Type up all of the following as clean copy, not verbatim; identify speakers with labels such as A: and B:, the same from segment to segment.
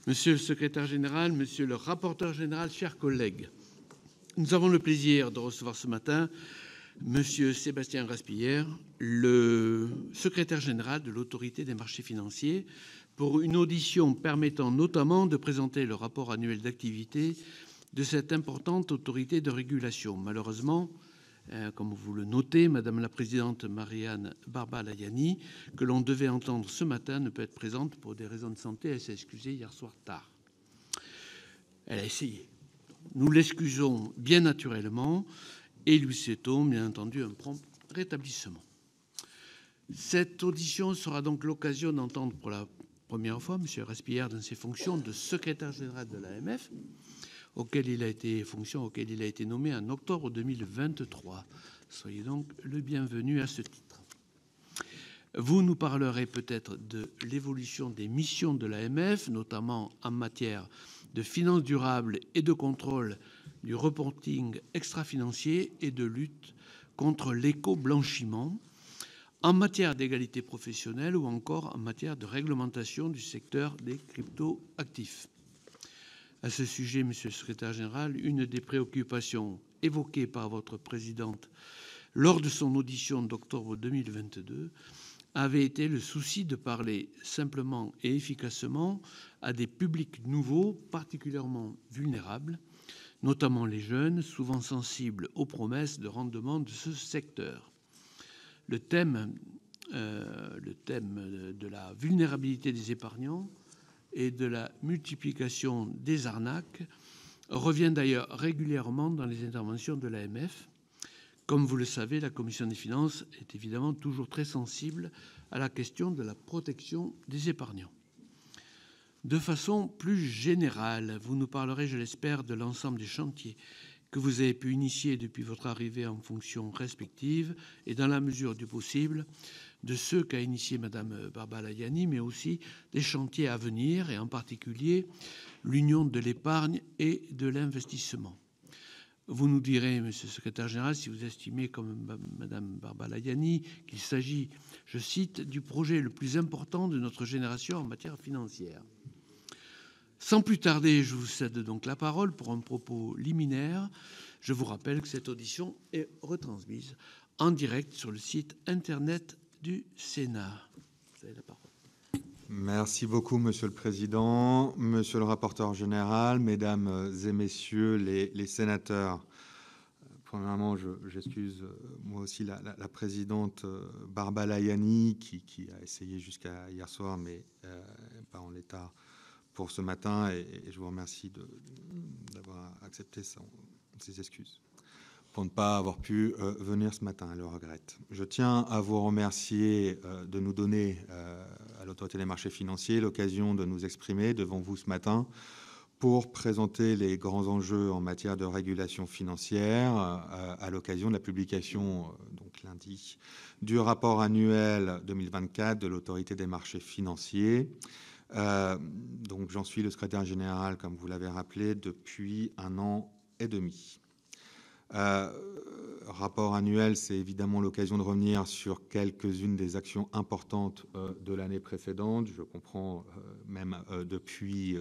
A: Monsieur le secrétaire général, monsieur le rapporteur général, chers collègues, nous avons le plaisir de recevoir ce matin monsieur Sébastien Raspillère, le secrétaire général de l'Autorité des marchés financiers, pour une audition permettant notamment de présenter le rapport annuel d'activité de cette importante autorité de régulation. Malheureusement, comme vous le notez, Madame la Présidente Marianne Barbalayani, que l'on devait entendre ce matin, ne peut être présente pour des raisons de santé. Elle s'est excusée hier soir tard. Elle a essayé. Nous l'excusons bien naturellement et lui souhaitons bien entendu un prompt rétablissement. Cette audition sera donc l'occasion d'entendre pour la première fois M. Raspillère dans ses fonctions de secrétaire général de l'AMF, fonctions auxquelles il a été nommé en octobre 2023. Soyez donc le bienvenu à ce titre. Vous nous parlerez peut-être de l'évolution des missions de l'AMF, notamment en matière de finances durables et de contrôle du reporting extra-financier et de lutte contre l'éco-blanchiment, en matière d'égalité professionnelle ou encore en matière de réglementation du secteur des crypto-actifs. À ce sujet, monsieur le secrétaire général, une des préoccupations évoquées par votre présidente lors de son audition d'octobre 2022 avait été le souci de parler simplement et efficacement à des publics nouveaux particulièrement vulnérables, notamment les jeunes, souvent sensibles aux promesses de rendement de ce secteur. Le thème de la vulnérabilité des épargnants et de la multiplication des arnaques revient d'ailleurs régulièrement dans les interventions de l'AMF. Comme vous le savez, la Commission des finances est évidemment toujours très sensible à la question de la protection des épargnants. De façon plus générale, vous nous parlerez, je l'espère, de l'ensemble des chantiers que vous avez pu initier depuis votre arrivée en fonction respective et, dans la mesure du possible, de ceux qu'a initié Madame Barbalayani, mais aussi des chantiers à venir, et en particulier l'union de l'épargne et de l'investissement. Vous nous direz, monsieur le secrétaire général, si vous estimez, comme Madame Barbalayani, qu'il s'agit, je cite, du projet le plus important de notre génération en matière financière. Sans plus tarder, je vous cède donc la parole pour un propos liminaire. Je vous rappelle que cette audition est retransmise en direct sur le site internet du Sénat. Vous avez la parole.
B: Merci beaucoup, Monsieur le Président, Monsieur le rapporteur général, Mesdames et Messieurs les sénateurs. Premièrement, j'excuse moi aussi la présidente Barbalayani qui a essayé jusqu'à hier soir, mais pas en l'état pour ce matin, et je vous remercie d'avoir accepté ses excuses pour ne pas avoir pu venir ce matin. Elle le regrette. Je tiens à vous remercier de nous donner à l'Autorité des marchés financiers l'occasion de nous exprimer devant vous ce matin pour présenter les grands enjeux en matière de régulation financière à l'occasion de la publication, donc lundi, du rapport annuel 2024 de l'Autorité des marchés financiers. Donc j'en suis le secrétaire général, comme vous l'avez rappelé, depuis 1 an et demi. Rapport annuel, c'est évidemment l'occasion de revenir sur quelques-unes des actions importantes de l'année précédente. Je comprends même depuis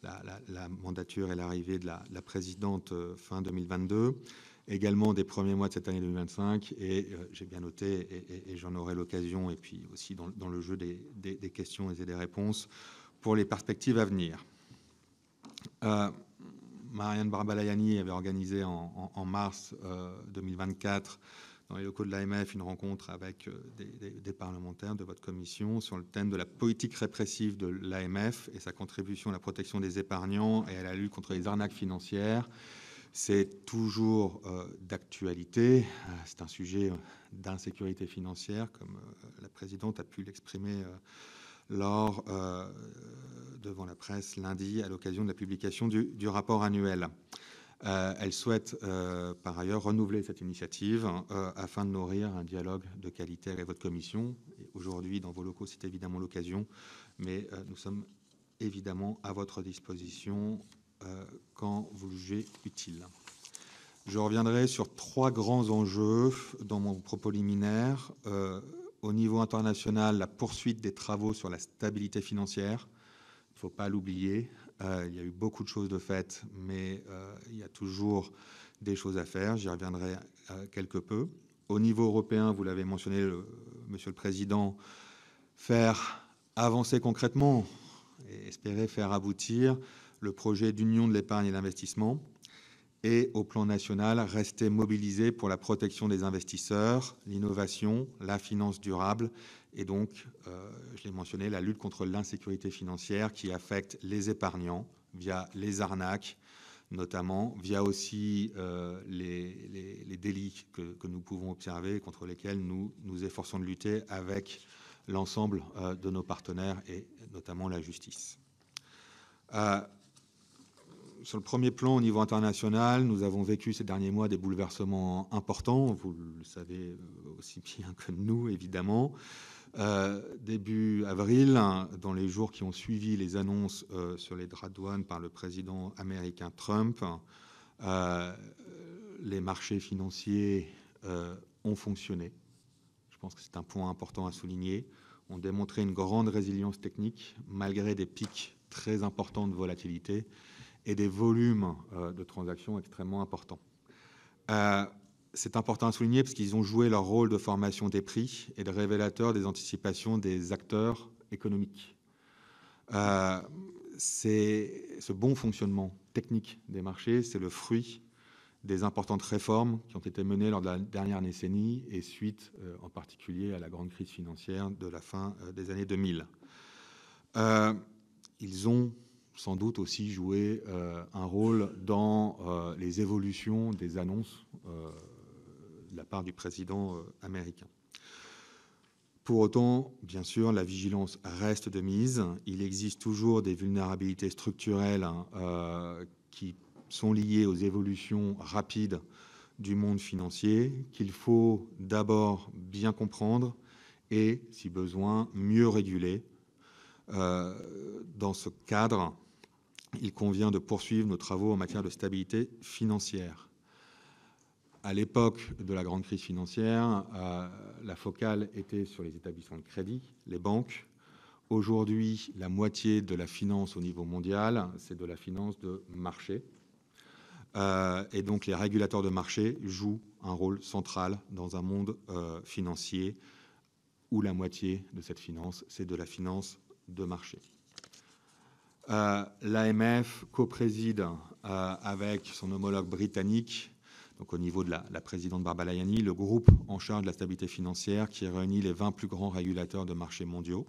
B: la mandature et l'arrivée de la présidente fin 2022, également des premiers mois de cette année 2025, et j'ai bien noté, et j'en aurai l'occasion, et puis aussi dans le jeu des questions et des réponses, pour les perspectives à venir. Marianne Barbalayani avait organisé en mars 2024 dans les locaux de l'AMF une rencontre avec des parlementaires de votre commission sur le thème de la politique répressive de l'AMF et sa contribution à la protection des épargnants et à la lutte contre les arnaques financières. C'est toujours d'actualité. C'est un sujet d'insécurité financière, comme la présidente a pu l'exprimer lors devant la presse lundi à l'occasion de la publication du rapport annuel. Elle souhaite par ailleurs renouveler cette initiative afin de nourrir un dialogue de qualité avec votre commission. Aujourd'hui, dans vos locaux, c'est évidemment l'occasion, mais nous sommes évidemment à votre disposition quand vous le jugez utile. Je reviendrai sur 3 grands enjeux dans mon propos liminaire. Au niveau international, la poursuite des travaux sur la stabilité financière, ne faut pas l'oublier. Il y a eu beaucoup de choses de faites, mais il y a toujours des choses à faire. J'y reviendrai quelque peu. Au niveau européen, vous l'avez mentionné, Monsieur le Président, faire avancer concrètement et espérer faire aboutir le projet d'union de l'épargne et l'investissement. Et au plan national, rester mobilisé pour la protection des investisseurs, l'innovation, la finance durable et donc, je l'ai mentionné, la lutte contre l'insécurité financière qui affecte les épargnants via les arnaques, notamment via aussi les délits que nous pouvons observer, contre lesquels nous nous efforçons de lutter avec l'ensemble de nos partenaires et notamment la justice. Sur le premier plan, au niveau international, nous avons vécu ces derniers mois des bouleversements importants, vous le savez aussi bien que nous, évidemment. Début avril, dans les jours qui ont suivi les annonces sur les droits de douane par le président américain Trump, les marchés financiers ont fonctionné. Je pense que c'est un point important à souligner. On démontré une grande résilience technique malgré des pics très importants de volatilité et des volumes de transactions extrêmement importants. C'est important à souligner parce qu'ils ont joué leur rôle de formation des prix et de révélateur des anticipations des acteurs économiques. Ce bon fonctionnement technique des marchés, c'est le fruit des importantes réformes qui ont été menées lors de la dernière décennie et suite en particulier à la grande crise financière de la fin des années 2000. Ils ont sans doute aussi joué un rôle dans les évolutions des annonces de la part du président américain. Pour autant, bien sûr, la vigilance reste de mise. Il existe toujours des vulnérabilités structurelles qui sont liées aux évolutions rapides du monde financier, qu'il faut d'abord bien comprendre et, si besoin, mieux réguler. Dans ce cadre, il convient de poursuivre nos travaux en matière de stabilité financière. À l'époque de la grande crise financière, la focale était sur les établissements de crédit, les banques. Aujourd'hui, la moitié de la finance au niveau mondial, c'est de la finance de marché. Et donc, les régulateurs de marché jouent un rôle central dans un monde financier où la moitié de cette finance, c'est de la finance de marché. L'AMF co-préside avec son homologue britannique, donc au niveau de la présidente Barbara Layani, le groupe en charge de la stabilité financière qui réunit les 20 plus grands régulateurs de marchés mondiaux.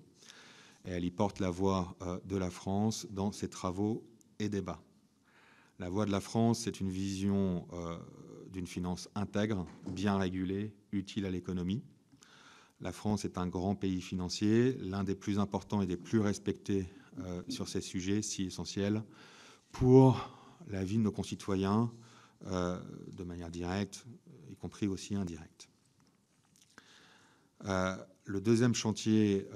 B: Et elle y porte la voix de la France dans ses travaux et débats. La voix de la France, c'est une vision d'une finance intègre, bien régulée, utile à l'économie. La France est un grand pays financier, l'un des plus importants et des plus respectés sur ces sujets si essentiels pour la vie de nos concitoyens de manière directe, y compris aussi indirecte. Le deuxième chantier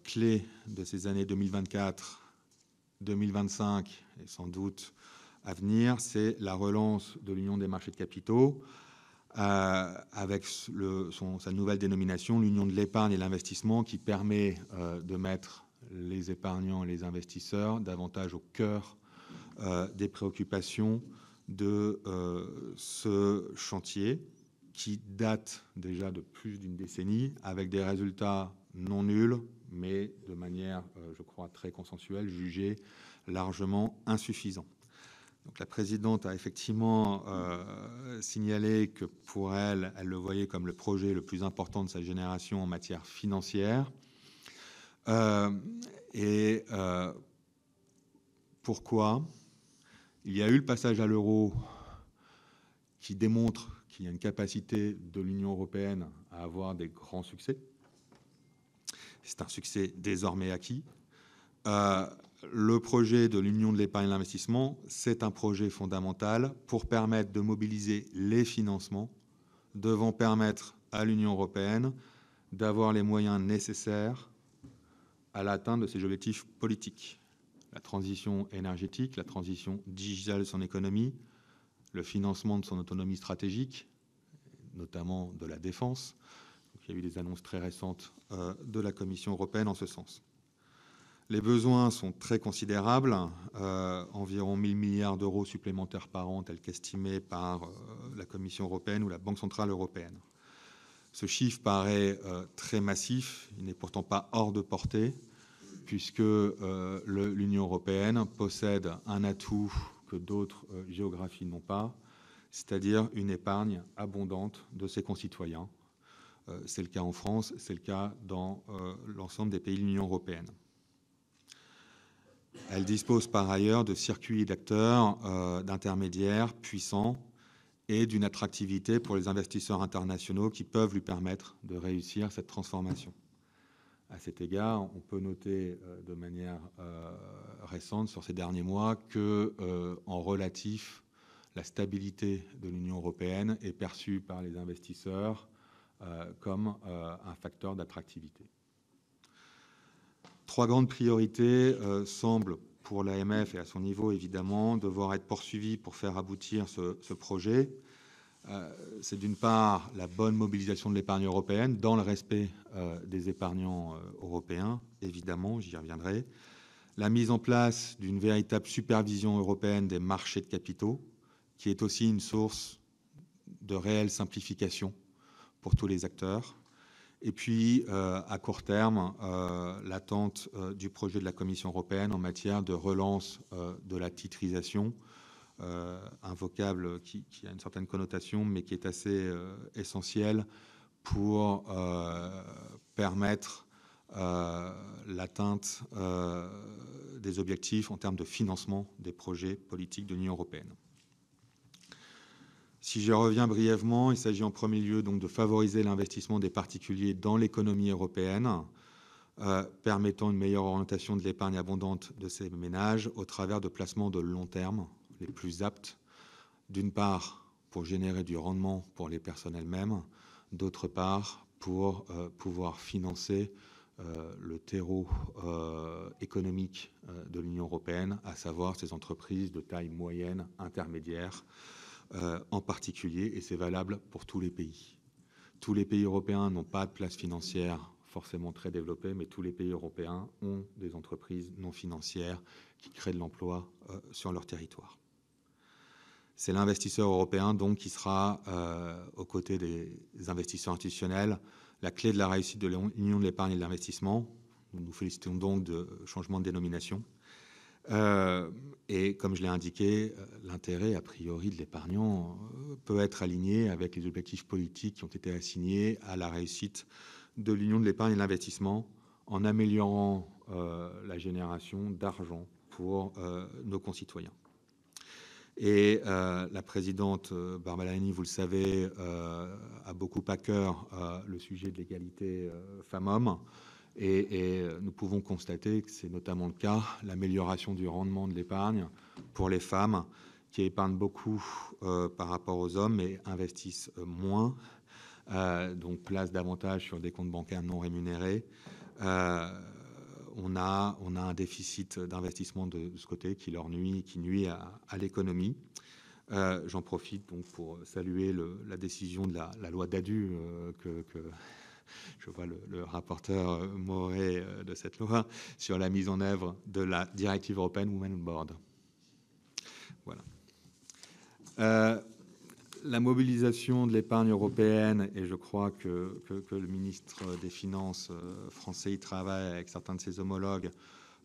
B: clé de ces années 2024, 2025 et sans doute à venir, c'est la relance de l'Union des marchés de capitaux avec sa nouvelle dénomination, l'Union de l'épargne et l'investissement, qui permet de mettre les épargnants et les investisseurs davantage au cœur des préoccupations de ce chantier qui date déjà de plus d'une décennie avec des résultats non nuls, mais de manière, je crois, très consensuelle, jugés largement insuffisants. Donc, la présidente a effectivement signalé que pour elle, elle le voyait comme le projet le plus important de sa génération en matière financière. Pourquoi ? Il y a eu le passage à l'euro qui démontre qu'il y a une capacité de l'Union européenne à avoir des grands succès. C'est un succès désormais acquis. Le projet de l'Union de l'épargne et de l'investissement, c'est un projet fondamental pour permettre de mobiliser les financements devant permettre à l'Union européenne d'avoir les moyens nécessaires à l'atteinte de ses objectifs politiques. La transition énergétique, la transition digitale de son économie, le financement de son autonomie stratégique, notamment de la défense. Donc, il y a eu des annonces très récentes de la Commission européenne en ce sens. Les besoins sont très considérables, environ 1 000 milliards d'euros supplémentaires par an, tel qu'estimé par la Commission européenne ou la Banque centrale européenne. Ce chiffre paraît très massif, il n'est pourtant pas hors de portée, puisque l'Union européenne possède un atout que d'autres géographies n'ont pas, c'est-à-dire une épargne abondante de ses concitoyens. C'est le cas en France, c'est le cas dans l'ensemble des pays de l'Union européenne. Elle dispose par ailleurs de circuits d'acteurs, d'intermédiaires puissants et d'une attractivité pour les investisseurs internationaux qui peuvent lui permettre de réussir cette transformation. À cet égard, on peut noter de manière récente, sur ces derniers mois, qu'en relatif, la stabilité de l'Union européenne est perçue par les investisseurs comme un facteur d'attractivité. 3 grandes priorités semblent, pour l'AMF et à son niveau évidemment, devoir être poursuivies pour faire aboutir ce projet. C'est d'une part la bonne mobilisation de l'épargne européenne dans le respect des épargnants européens, évidemment, j'y reviendrai. La mise en place d'une véritable supervision européenne des marchés de capitaux, qui est aussi une source de réelle simplification pour tous les acteurs. Et puis, à court terme, l'attente du projet de la Commission européenne en matière de relance de la titrisation, un vocable qui a une certaine connotation, mais qui est assez essentiel pour permettre l'atteinte des objectifs en termes de financement des projets politiques de l'Union européenne. Si je reviens brièvement, il s'agit en premier lieu donc de favoriser l'investissement des particuliers dans l'économie européenne, permettant une meilleure orientation de l'épargne abondante de ces ménages au travers de placements de long terme les plus aptes, d'une part pour générer du rendement pour les personnes elles-mêmes, d'autre part pour pouvoir financer le terreau économique de l'Union européenne, à savoir ces entreprises de taille moyenne, intermédiaire, en particulier, et c'est valable pour tous les pays. Tous les pays européens n'ont pas de place financière forcément très développée, mais tous les pays européens ont des entreprises non financières qui créent de l'emploi sur leur territoire. C'est l'investisseur européen donc qui sera aux côtés des investisseurs institutionnels la clé de la réussite de l'Union de l'épargne et de l'investissement. Nous nous félicitons donc de changement de dénomination. Et comme je l'ai indiqué, l'intérêt a priori de l'épargnant peut être aligné avec les objectifs politiques qui ont été assignés à la réussite de l'Union de l'épargne et de l'investissement en améliorant la génération d'argent pour nos concitoyens. Et la présidente Barbara Lani, vous le savez, a beaucoup à cœur le sujet de l'égalité femmes-hommes. Et nous pouvons constater que c'est notamment le cas, l'amélioration du rendement de l'épargne pour les femmes qui épargnent beaucoup par rapport aux hommes mais investissent moins, donc placent davantage sur des comptes bancaires non rémunérés. On a un déficit d'investissement de ce côté qui nuit à l'économie. J'en profite donc pour saluer la décision de la loi Dadu que je vois le rapporteur Moret de cette loi sur la mise en œuvre de la directive européenne Women on Board. Voilà. La mobilisation de l'épargne européenne, et je crois que le ministre des Finances français y travaille avec certains de ses homologues,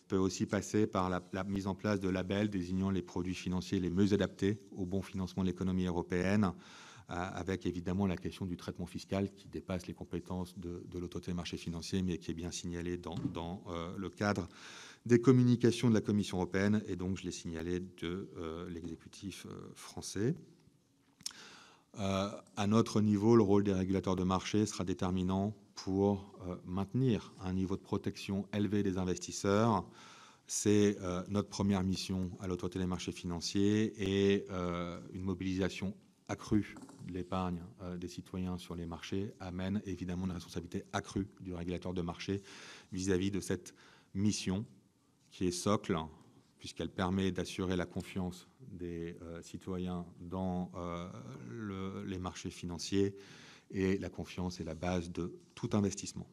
B: peut aussi passer par la mise en place de labels désignant les produits financiers les mieux adaptés au bon financement de l'économie européenne, avec évidemment la question du traitement fiscal qui dépasse les compétences de l'autorité des marchés financiers, mais qui est bien signalée dans le cadre des communications de la Commission européenne, et donc je l'ai signalé de l'exécutif français. À notre niveau, le rôle des régulateurs de marché sera déterminant pour maintenir un niveau de protection élevé des investisseurs. C'est notre première mission à l'autorité des marchés financiers, et une mobilisation accrue de l'épargne des citoyens sur les marchés amène évidemment une responsabilité accrue du régulateur de marché vis-à-vis de cette mission qui est socle, puisqu'elle permet d'assurer la confiance des citoyens dans les marchés financiers, et la confiance est la base de tout investissement.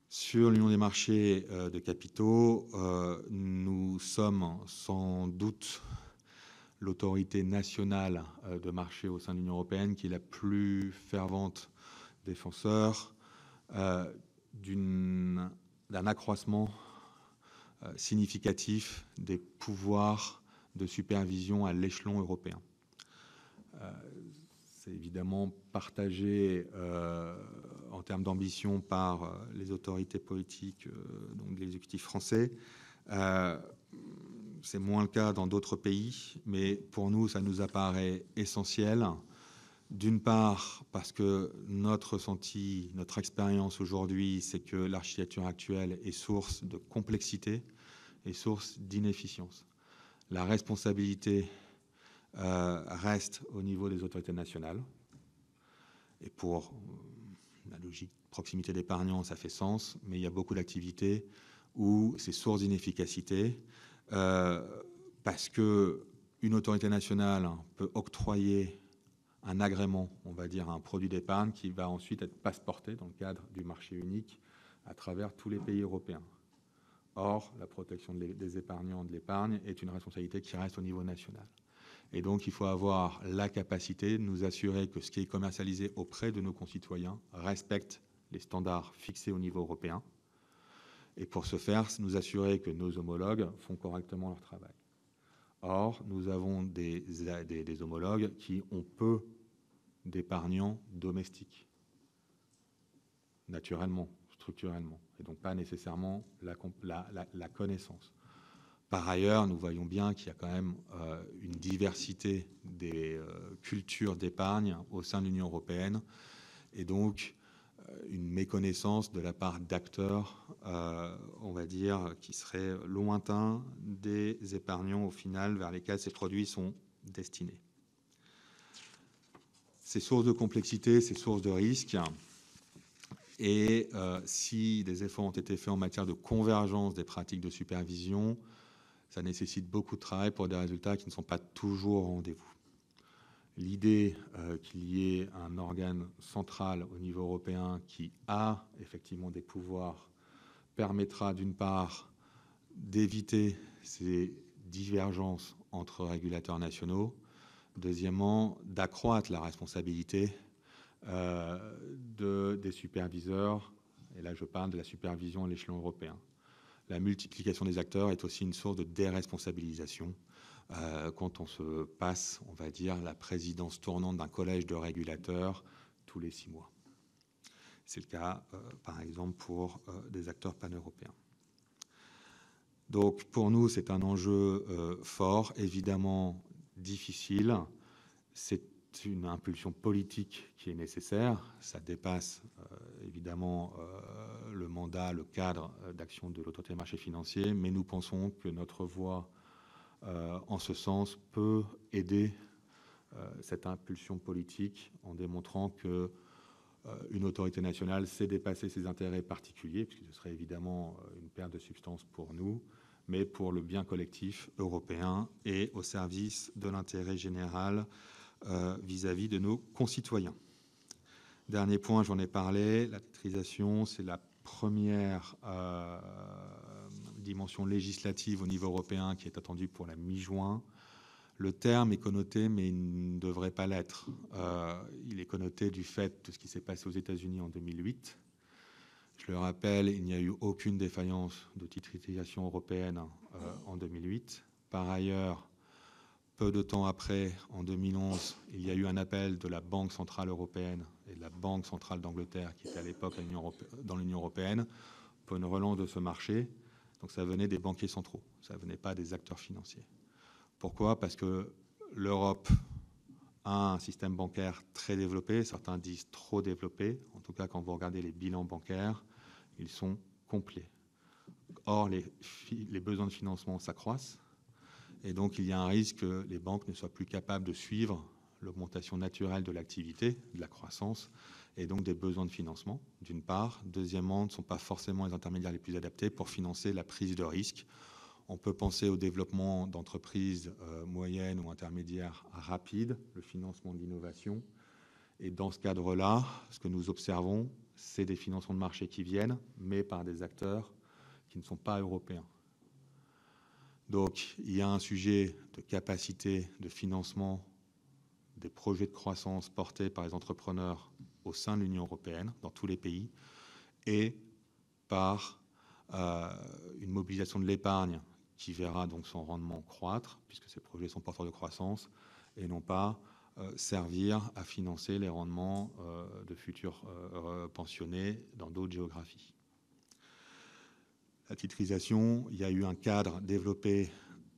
B: Sur l'union des marchés de capitaux, nous sommes sans doute l'autorité nationale de marché au sein de l'Union européenne qui est la plus fervente défenseur d'un accroissement significatif des pouvoirs de supervision à l'échelon européen. C'est évidemment partagé en termes d'ambition par les autorités politiques, donc de l'exécutif français. C'est moins le cas dans d'autres pays, mais pour nous, ça nous apparaît essentiel. D'une part, parce que notre ressenti, notre expérience aujourd'hui, c'est que l'architecture actuelle est source de complexité et source d'inefficience. La responsabilité reste au niveau des autorités nationales. Et pour la logique de proximité d'épargnants, ça fait sens, mais il y a beaucoup d'activités où c'est source d'inefficacité parce qu'une autorité nationale peut octroyer un agrément, on va dire, à un produit d'épargne qui va ensuite être passeporté dans le cadre du marché unique à travers tous les pays européens. Or, la protection des épargnants de l'épargne est une responsabilité qui reste au niveau national. Et donc, il faut avoir la capacité de nous assurer que ce qui est commercialisé auprès de nos concitoyens respecte les standards fixés au niveau européen. Et pour ce faire, nous assurer que nos homologues font correctement leur travail. Or, nous avons des homologues qui ont peu d'épargnants domestiques, naturellement, structurellement, et donc pas nécessairement la connaissance. Par ailleurs, nous voyons bien qu'il y a quand même une diversité des cultures d'épargne au sein de l'Union européenne et donc une méconnaissance de la part d'acteurs, on va dire, qui seraient lointains des épargnants au final vers lesquels ces produits sont destinés. Ces sources de complexité, ces sources de risques, et si des efforts ont été faits en matière de convergence des pratiques de supervision, ça nécessite beaucoup de travail pour des résultats qui ne sont pas toujours au rendez-vous. L'idée qu'il y ait un organe central au niveau européen qui a effectivement des pouvoirs permettra d'une part d'éviter ces divergences entre régulateurs nationaux, deuxièmement d'accroître la responsabilité des superviseurs, et là je parle de la supervision à l'échelon européen. La multiplication des acteurs est aussi une source de déresponsabilisation quand on se passe, on va dire, la présidence tournante d'un collège de régulateurs tous les 6 mois. C'est le cas, par exemple, pour des acteurs pan-européens. Donc, pour nous, c'est un enjeu fort, évidemment difficile. C'est une impulsion politique qui est nécessaire. Ça dépasse évidemment le mandat, le cadre d'action de l'autorité des marchés financiers, mais nous pensons que notre voix en ce sens peut aider cette impulsion politique en démontrant que une autorité nationale sait dépasser ses intérêts particuliers, puisque ce serait évidemment une perte de substance pour nous, mais pour le bien collectif européen et au service de l'intérêt général vis-à-vis de nos concitoyens. Dernier point, j'en ai parlé, la titrisation, c'est la première dimension législative au niveau européen qui est attendue pour la mi-juin. Le terme est connoté, mais il ne devrait pas l'être. Il est connoté du fait de ce qui s'est passé aux États-Unis en 2008. Je le rappelle, il n'y a eu aucune défaillance de titrisation européenne en 2008. Par ailleurs, peu de temps après, en 2011, il y a eu un appel de la Banque centrale européenne et de la Banque centrale d'Angleterre, qui était à l'époque dans l'Union européenne, pour une relance de ce marché. Donc ça venait des banquiers centraux, ça ne venait pas des acteurs financiers. Pourquoi ? Parce que l'Europe a un système bancaire très développé, certains disent trop développé. En tout cas, quand vous regardez les bilans bancaires, ils sont complets. Or, les besoins de financement s'accroissent. Et donc, il y a un risque que les banques ne soient plus capables de suivre l'augmentation naturelle de l'activité, de la croissance, et donc des besoins de financement, d'une part. Deuxièmement, ne sont pas forcément les intermédiaires les plus adaptés pour financer la prise de risque. On peut penser au développement d'entreprises moyennes ou intermédiaires rapides, le financement de l'innovation. Et dans ce cadre-là, ce que nous observons, c'est des financements de marché qui viennent, mais par des acteurs qui ne sont pas européens. Donc, il y a un sujet de capacité de financement des projets de croissance portés par les entrepreneurs au sein de l'Union européenne, dans tous les pays, et par une mobilisation de l'épargne qui verra donc son rendement croître, puisque ces projets sont porteurs de croissance, et non pas servir à financer les rendements de futurs pensionnés dans d'autres géographies. La titrisation, il y a eu un cadre développé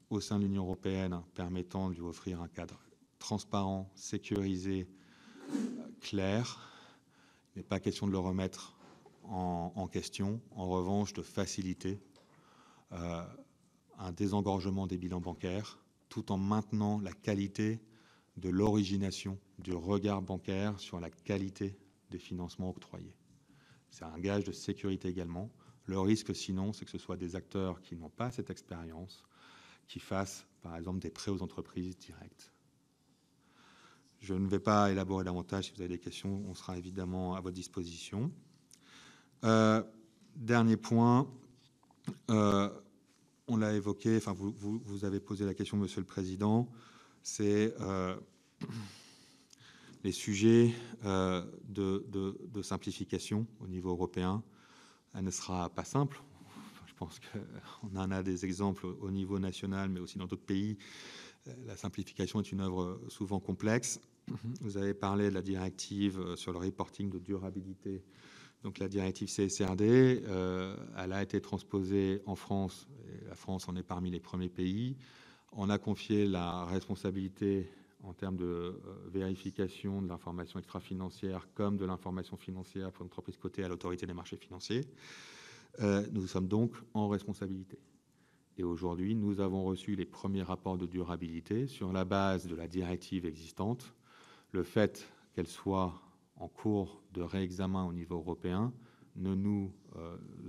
B: au sein de l'Union européenne permettant de lui offrir un cadre transparent, sécurisé, clair. Il n'est pas question de le remettre en question. En revanche, de faciliter un désengorgement des bilans bancaires tout en maintenant la qualité de l'origination, du regard bancaire sur la qualité des financements octroyés. C'est un gage de sécurité également. Le risque, sinon, c'est que ce soit des acteurs qui n'ont pas cette expérience qui fassent, par exemple, des prêts aux entreprises directs. Je ne vais pas élaborer davantage. Si vous avez des questions, on sera évidemment à votre disposition. Dernier point, on l'a évoqué, enfin, vous avez posé la question, Monsieur le Président, c'est les sujets de simplification au niveau européen. Elle ne sera pas simple. Je pense qu'on en a des exemples au niveau national, mais aussi dans d'autres pays. La simplification est une œuvre souvent complexe. Vous avez parlé de la directive sur le reporting de durabilité, donc la directive CSRD. Elle a été transposée en France, et la France en est parmi les premiers pays. On a confié la responsabilité en termes de vérification de l'information extra-financière comme de l'information financière pour une entreprise cotée à l'autorité des marchés financiers. Nous sommes donc en responsabilité. Et aujourd'hui, nous avons reçu les premiers rapports de durabilité sur la base de la directive existante. Le fait qu'elle soit en cours de réexamen au niveau européen ne nous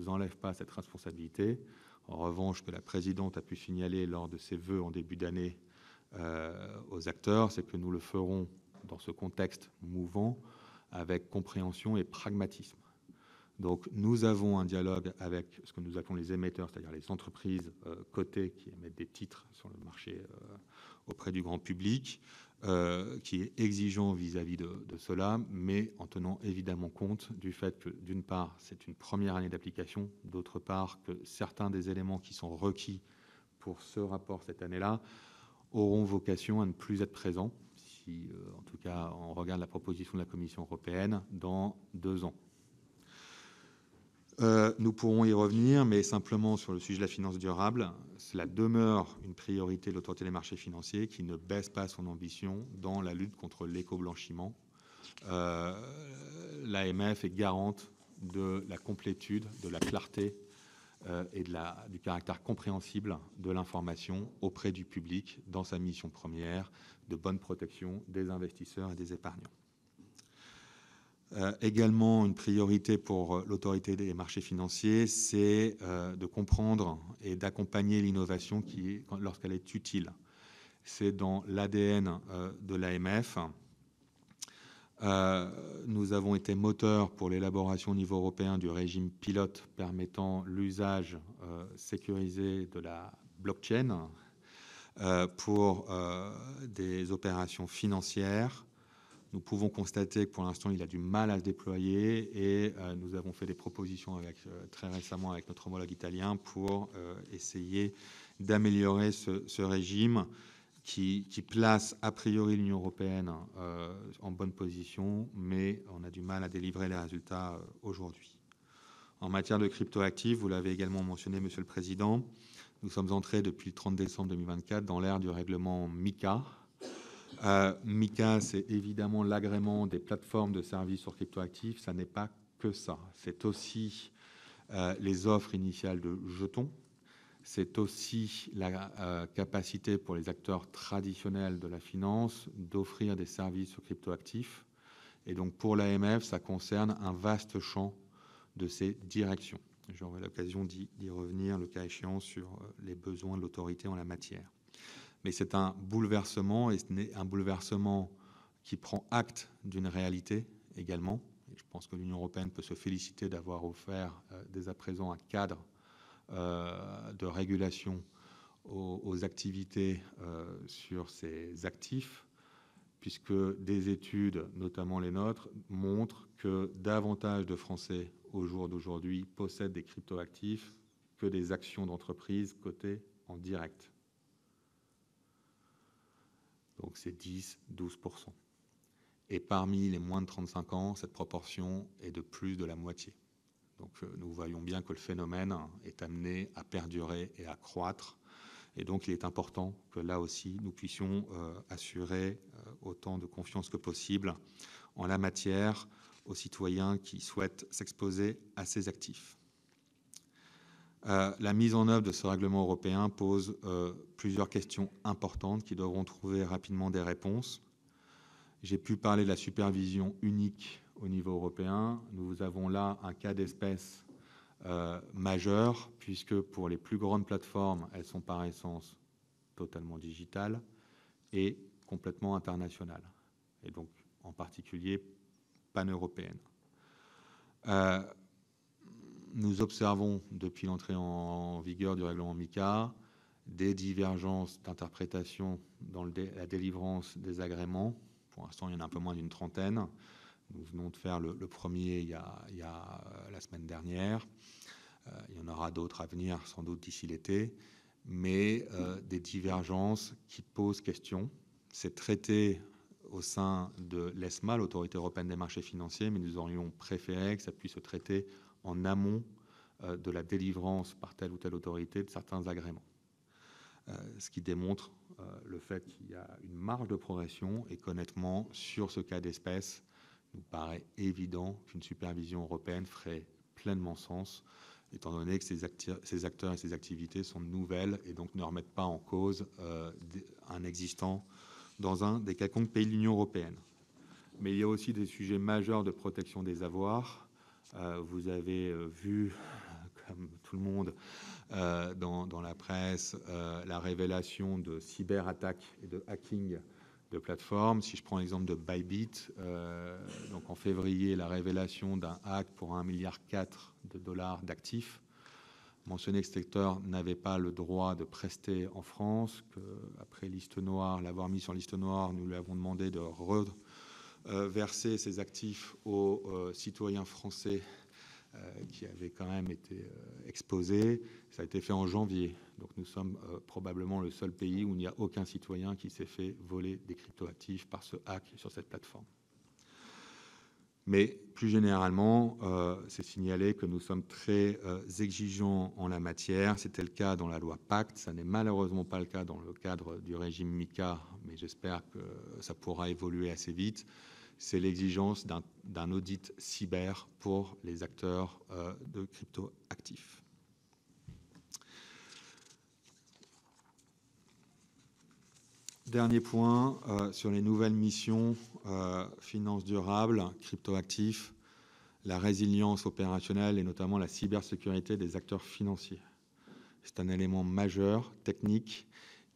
B: enlève pas cette responsabilité. En revanche, ce que la présidente a pu signaler lors de ses vœux en début d'année aux acteurs, c'est que nous le ferons dans ce contexte mouvant avec compréhension et pragmatisme. Donc, nous avons un dialogue avec ce que nous appelons les émetteurs, c'est-à-dire les entreprises cotées qui émettent des titres sur le marché auprès du grand public, qui est exigeant vis-à-vis de cela, mais en tenant évidemment compte du fait que, d'une part, c'est une première année d'application, d'autre part, que certains des éléments qui sont requis pour ce rapport cette année-là auront vocation à ne plus être présents, si, en tout cas, on regarde la proposition de la Commission européenne, dans 2 ans. Nous pourrons y revenir, mais simplement sur le sujet de la finance durable, cela demeure une priorité de l'autorité des marchés financiers qui ne baisse pas son ambition dans la lutte contre l'éco-blanchiment. L'AMF est garante de la complétude, de la clarté et du caractère compréhensible de l'information auprès du public dans sa mission première de bonne protection des investisseurs et des épargnants. Également, une priorité pour l'autorité des marchés financiers, c'est de comprendre et d'accompagner l'innovation lorsqu'elle est utile. C'est dans l'ADN de l'AMF. Nous avons été moteurs pour l'élaboration au niveau européen du régime pilote permettant l'usage sécurisé de la blockchain pour des opérations financières. Nous pouvons constater que pour l'instant, il a du mal à se déployer et nous avons fait des propositions très récemment avec notre homologue italien pour essayer d'améliorer ce régime qui place a priori l'Union européenne en bonne position, mais on a du mal à délivrer les résultats aujourd'hui. En matière de cryptoactifs, vous l'avez également mentionné, Monsieur le Président, nous sommes entrés depuis le 30 décembre 2024 dans l'ère du règlement MiCA. MiCA, c'est évidemment l'agrément des plateformes de services sur cryptoactifs. Ça n'est pas que ça. C'est aussi les offres initiales de jetons. C'est aussi la capacité pour les acteurs traditionnels de la finance d'offrir des services sur cryptoactifs. Et donc, pour l'AMF, ça concerne un vaste champ de ces directions. J'aurai l'occasion d'y revenir, le cas échéant, sur les besoins de l'autorité en la matière. Mais c'est un bouleversement, et ce n'est un bouleversement qui prend acte d'une réalité également. Et je pense que l'Union européenne peut se féliciter d'avoir offert dès à présent un cadre de régulation aux activités sur ces actifs, puisque des études, notamment les nôtres, montrent que davantage de Français au jour d'aujourd'hui possèdent des cryptoactifs que des actions d'entreprise cotées en direct. Donc c'est 10-12%. Et parmi les moins de 35 ans, cette proportion est de plus de la moitié. Donc nous voyons bien que le phénomène est amené à perdurer et à croître. Et donc il est important que là aussi nous puissions assurer autant de confiance que possible en la matière aux citoyens qui souhaitent s'exposer à ces actifs. La mise en œuvre de ce règlement européen pose plusieurs questions importantes qui devront trouver rapidement des réponses. J'ai pu parler de la supervision unique au niveau européen. Nous avons là un cas d'espèce majeur, puisque pour les plus grandes plateformes, elles sont par essence totalement digitales et complètement internationales, et donc en particulier pan-européennes. Nous observons depuis l'entrée en vigueur du règlement MiCA des divergences d'interprétation dans la délivrance des agréments. Pour l'instant, il y en a un peu moins d'une trentaine. Nous venons de faire le premier il y a la semaine dernière. Il y en aura d'autres à venir, sans doute d'ici l'été, mais des divergences qui posent question. C'est traité au sein de l'ESMA, l'Autorité européenne des marchés financiers, mais nous aurions préféré que ça puisse se traiter en amont de la délivrance par telle ou telle autorité de certains agréments. Ce qui démontre le fait qu'il y a une marge de progression et qu'honnêtement, sur ce cas d'espèce, il nous paraît évident qu'une supervision européenne ferait pleinement sens, étant donné que ces acteurs et ces activités sont nouvelles et donc ne remettent pas en cause un existant dans un des quelconques pays de l'Union européenne. Mais il y a aussi des sujets majeurs de protection des avoirs. Vous avez vu, comme tout le monde, dans la presse, la révélation de cyberattaques et de hacking de plateformes. Si je prends l'exemple de Bybit, donc en février, la révélation d'un hack pour 1,4 milliard de dollars d'actifs. Mentionner que ce secteur n'avait pas le droit de prester en France, qu'après liste noire, l'avoir mis sur liste noire, nous lui avons demandé de reverser ses actifs aux citoyens français qui avaient quand même été exposés. Ça a été fait en janvier. Donc nous sommes probablement le seul pays où il n'y a aucun citoyen qui s'est fait voler des cryptoactifs par ce hack sur cette plateforme. Mais plus généralement, c'est signalé que nous sommes très exigeants en la matière. C'était le cas dans la loi Pacte. Ça n'est malheureusement pas le cas dans le cadre du régime MiCA, mais j'espère que ça pourra évoluer assez vite. C'est l'exigence d'un audit cyber pour les acteurs de cryptoactifs. Dernier point, sur les nouvelles missions, finances durables, cryptoactifs, la résilience opérationnelle et notamment la cybersécurité des acteurs financiers. C'est un élément majeur, technique,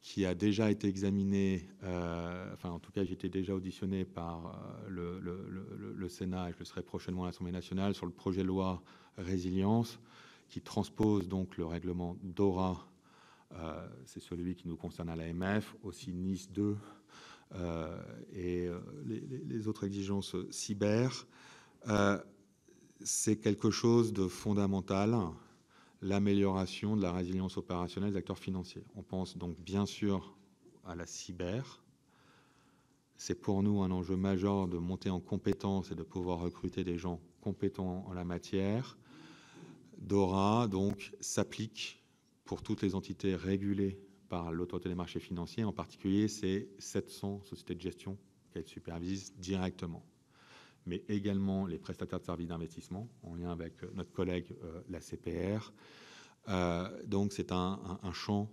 B: qui a déjà été examiné, enfin en tout cas j'ai été déjà auditionné par le Sénat et je le serai prochainement à l'Assemblée nationale sur le projet de loi résilience qui transpose donc le règlement DORA, c'est celui qui nous concerne à l'AMF, aussi Nice 2 et les autres exigences cyber. C'est quelque chose de fondamental, l'amélioration de la résilience opérationnelle des acteurs financiers. On pense donc bien sûr à la cyber. C'est pour nous un enjeu majeur de monter en compétences et de pouvoir recruter des gens compétents en la matière. DORA, donc, s'applique pour toutes les entités régulées par l'Autorité des marchés financiers, en particulier ces 700 sociétés de gestion qu'elle supervise directement, mais également les prestataires de services d'investissement, en lien avec notre collègue la CPR. Donc c'est un champ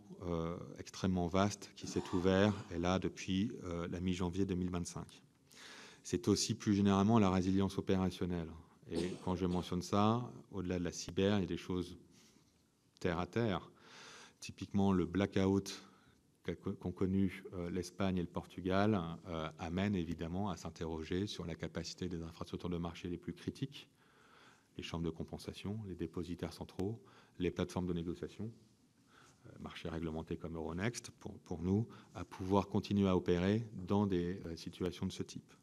B: extrêmement vaste qui s'est ouvert, et là depuis la mi-janvier 2025. C'est aussi plus généralement la résilience opérationnelle. Et quand je mentionne ça, au-delà de la cyber, il y a des choses terre à terre. Typiquement le blackout qu'ont connu l'Espagne et le Portugal amène évidemment à s'interroger sur la capacité des infrastructures de marché les plus critiques, les chambres de compensation, les dépositaires centraux, les plateformes de négociation, marché réglementé comme Euronext, pour nous, à pouvoir continuer à opérer dans des situations de ce type.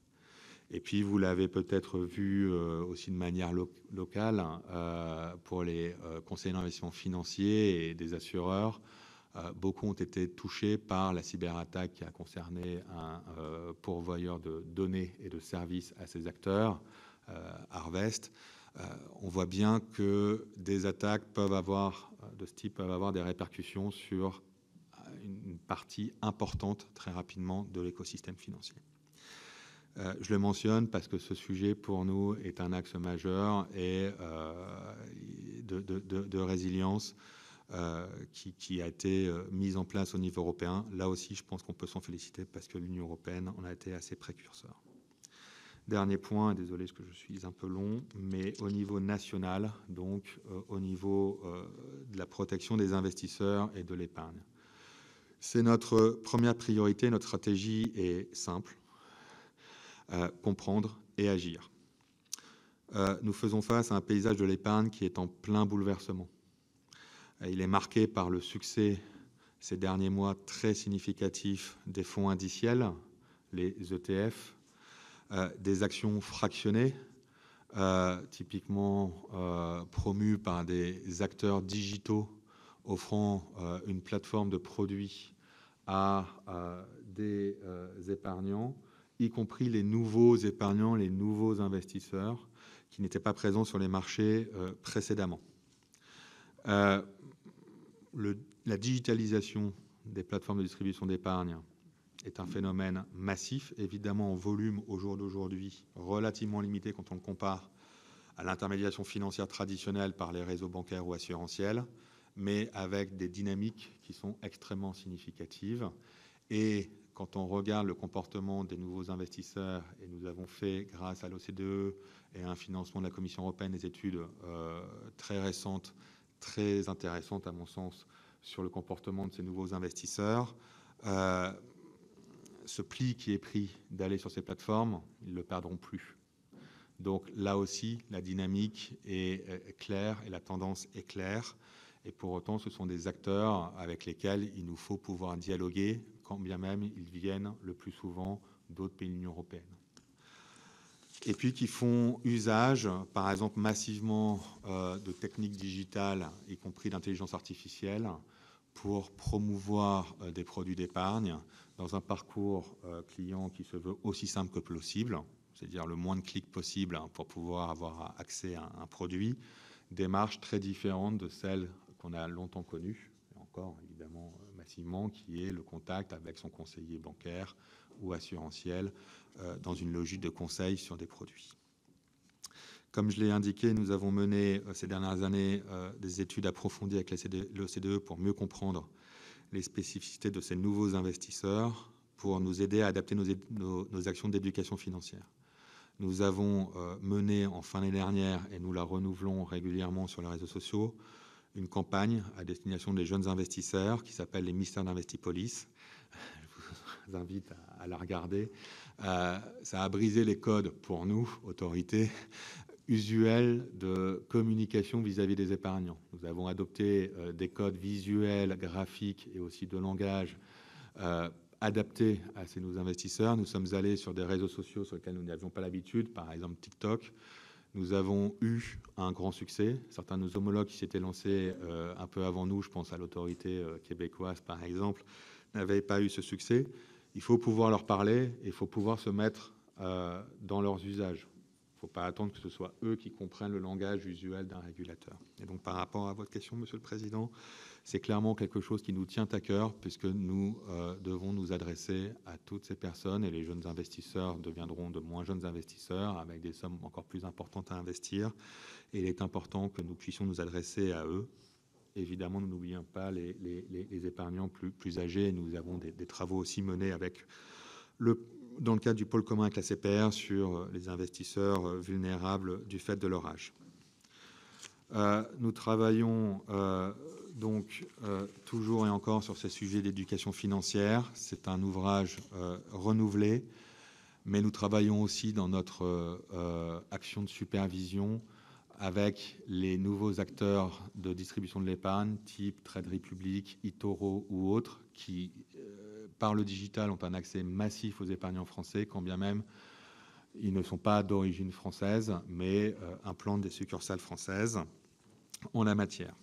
B: Et puis, vous l'avez peut-être vu aussi de manière locale pour les conseillers d'investissement financiers et des assureurs. Beaucoup ont été touchés par la cyberattaque qui a concerné un pourvoyeur de données et de services à ces acteurs, Harvest. On voit bien que des attaques de ce type peuvent avoir des répercussions sur une partie importante très rapidement de l'écosystème financier. Je le mentionne parce que ce sujet pour nous est un axe majeur et de résilience qui a été mise en place au niveau européen. Là aussi, je pense qu'on peut s'en féliciter parce que l'Union européenne en a été assez précurseur. Dernier point, désolé parce que je suis un peu long, mais au niveau national, donc au niveau de la protection des investisseurs et de l'épargne. C'est notre première priorité, notre stratégie est simple, comprendre et agir. Nous faisons face à un paysage de l'épargne qui est en plein bouleversement. Il est marqué par le succès ces derniers mois très significatif des fonds indiciels, les ETF, des actions fractionnées, typiquement promues par des acteurs digitaux offrant une plateforme de produits à des épargnants, y compris les nouveaux épargnants, les nouveaux investisseurs qui n'étaient pas présents sur les marchés précédemment. La digitalisation des plateformes de distribution d'épargne est un phénomène massif, évidemment en volume au jour d'aujourd'hui relativement limité quand on le compare à l'intermédiation financière traditionnelle par les réseaux bancaires ou assurantiels, mais avec des dynamiques qui sont extrêmement significatives. Et quand on regarde le comportement des nouveaux investisseurs, et nous avons fait, grâce à l'OCDE et à un financement de la Commission européenne, des études très récentes, très intéressantes à mon sens, sur le comportement de ces nouveaux investisseurs, ce pli qui est pris d'aller sur ces plateformes, ils ne le perdront plus. Donc là aussi, la dynamique est claire et la tendance est claire. Et pour autant, ce sont des acteurs avec lesquels il nous faut pouvoir dialoguer, quand bien même ils viennent le plus souvent d'autres pays de l'Union européenne. Et puis qui font usage, par exemple massivement, de techniques digitales, y compris d'intelligence artificielle, pour promouvoir des produits d'épargne dans un parcours client qui se veut aussi simple que possible, c'est-à-dire le moins de clics possible pour pouvoir avoir accès à un produit, démarche très différente de celle qu'on a longtemps connue, et encore évidemment massivement, qui est le contact avec son conseiller bancaire ou assurantiel dans une logique de conseil sur des produits. Comme je l'ai indiqué, nous avons mené ces dernières années des études approfondies avec l'OCDE pour mieux comprendre les spécificités de ces nouveaux investisseurs, pour nous aider à adapter nos actions d'éducation financière. Nous avons mené en fin d'année dernière, et nous la renouvelons régulièrement sur les réseaux sociaux, une campagne à destination des jeunes investisseurs qui s'appelle les Mystères d'Investipolis. Je vous invite à la regarder. Ça a brisé les codes pour nous, autorités, usuels de communication vis-à-vis des épargnants. Nous avons adopté des codes visuels, graphiques et aussi de langage adaptés à ces nouveaux investisseurs. Nous sommes allés sur des réseaux sociaux sur lesquels nous n'avions pas l'habitude, par exemple TikTok. Nous avons eu un grand succès. Certains de nos homologues qui s'étaient lancés un peu avant nous, je pense à l'autorité québécoise par exemple, n'avaient pas eu ce succès. Il faut pouvoir leur parler et il faut pouvoir se mettre dans leurs usages. Il ne faut pas attendre que ce soit eux qui comprennent le langage usuel d'un régulateur. Et donc, par rapport à votre question, Monsieur le Président, c'est clairement quelque chose qui nous tient à cœur, puisque nous devons nous adresser à toutes ces personnes, et les jeunes investisseurs deviendront de moins jeunes investisseurs, avec des sommes encore plus importantes à investir. Et il est important que nous puissions nous adresser à eux. Évidemment, nous n'oublions pas les épargnants plus âgés. Nous avons des travaux aussi menés avec dans le cadre du pôle commun avec la CPR sur les investisseurs vulnérables du fait de leur âge. Nous travaillons donc toujours et encore sur ces sujets d'éducation financière. C'est un ouvrage renouvelé, mais nous travaillons aussi dans notre action de supervision avec les nouveaux acteurs de distribution de l'épargne, type Trade Republic, eToro ou autres, qui, par le digital, ont un accès massif aux épargnants français, quand bien même ils ne sont pas d'origine française, mais implantent des succursales françaises en la matière.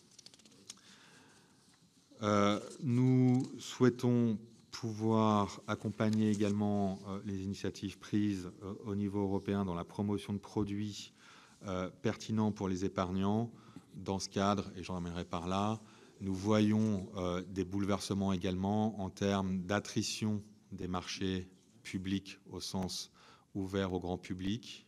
B: Nous souhaitons pouvoir accompagner également les initiatives prises au niveau européen dans la promotion de produits pertinents pour les épargnants. Dans ce cadre, et j'en amènerai par là, nous voyons des bouleversements également en termes d'attrition des marchés publics au sens ouvert au grand public,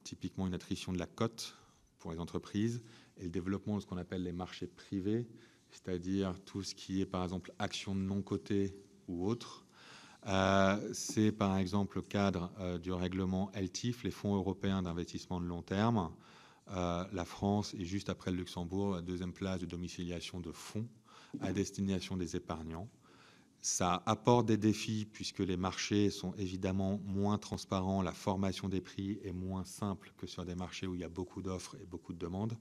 B: typiquement une attrition de la cote pour les entreprises, et le développement de ce qu'on appelle les marchés privés, c'est-à-dire tout ce qui est par exemple actions non cotées ou autres. C'est par exemple le cadre du règlement LTIF, les fonds européens d'investissement de long terme. La France est juste après le Luxembourg, la deuxième place de domiciliation de fonds à destination des épargnants. Ça apporte des défis puisque les marchés sont évidemment moins transparents, la formation des prix est moins simple que sur des marchés où il y a beaucoup d'offres et beaucoup de demandes.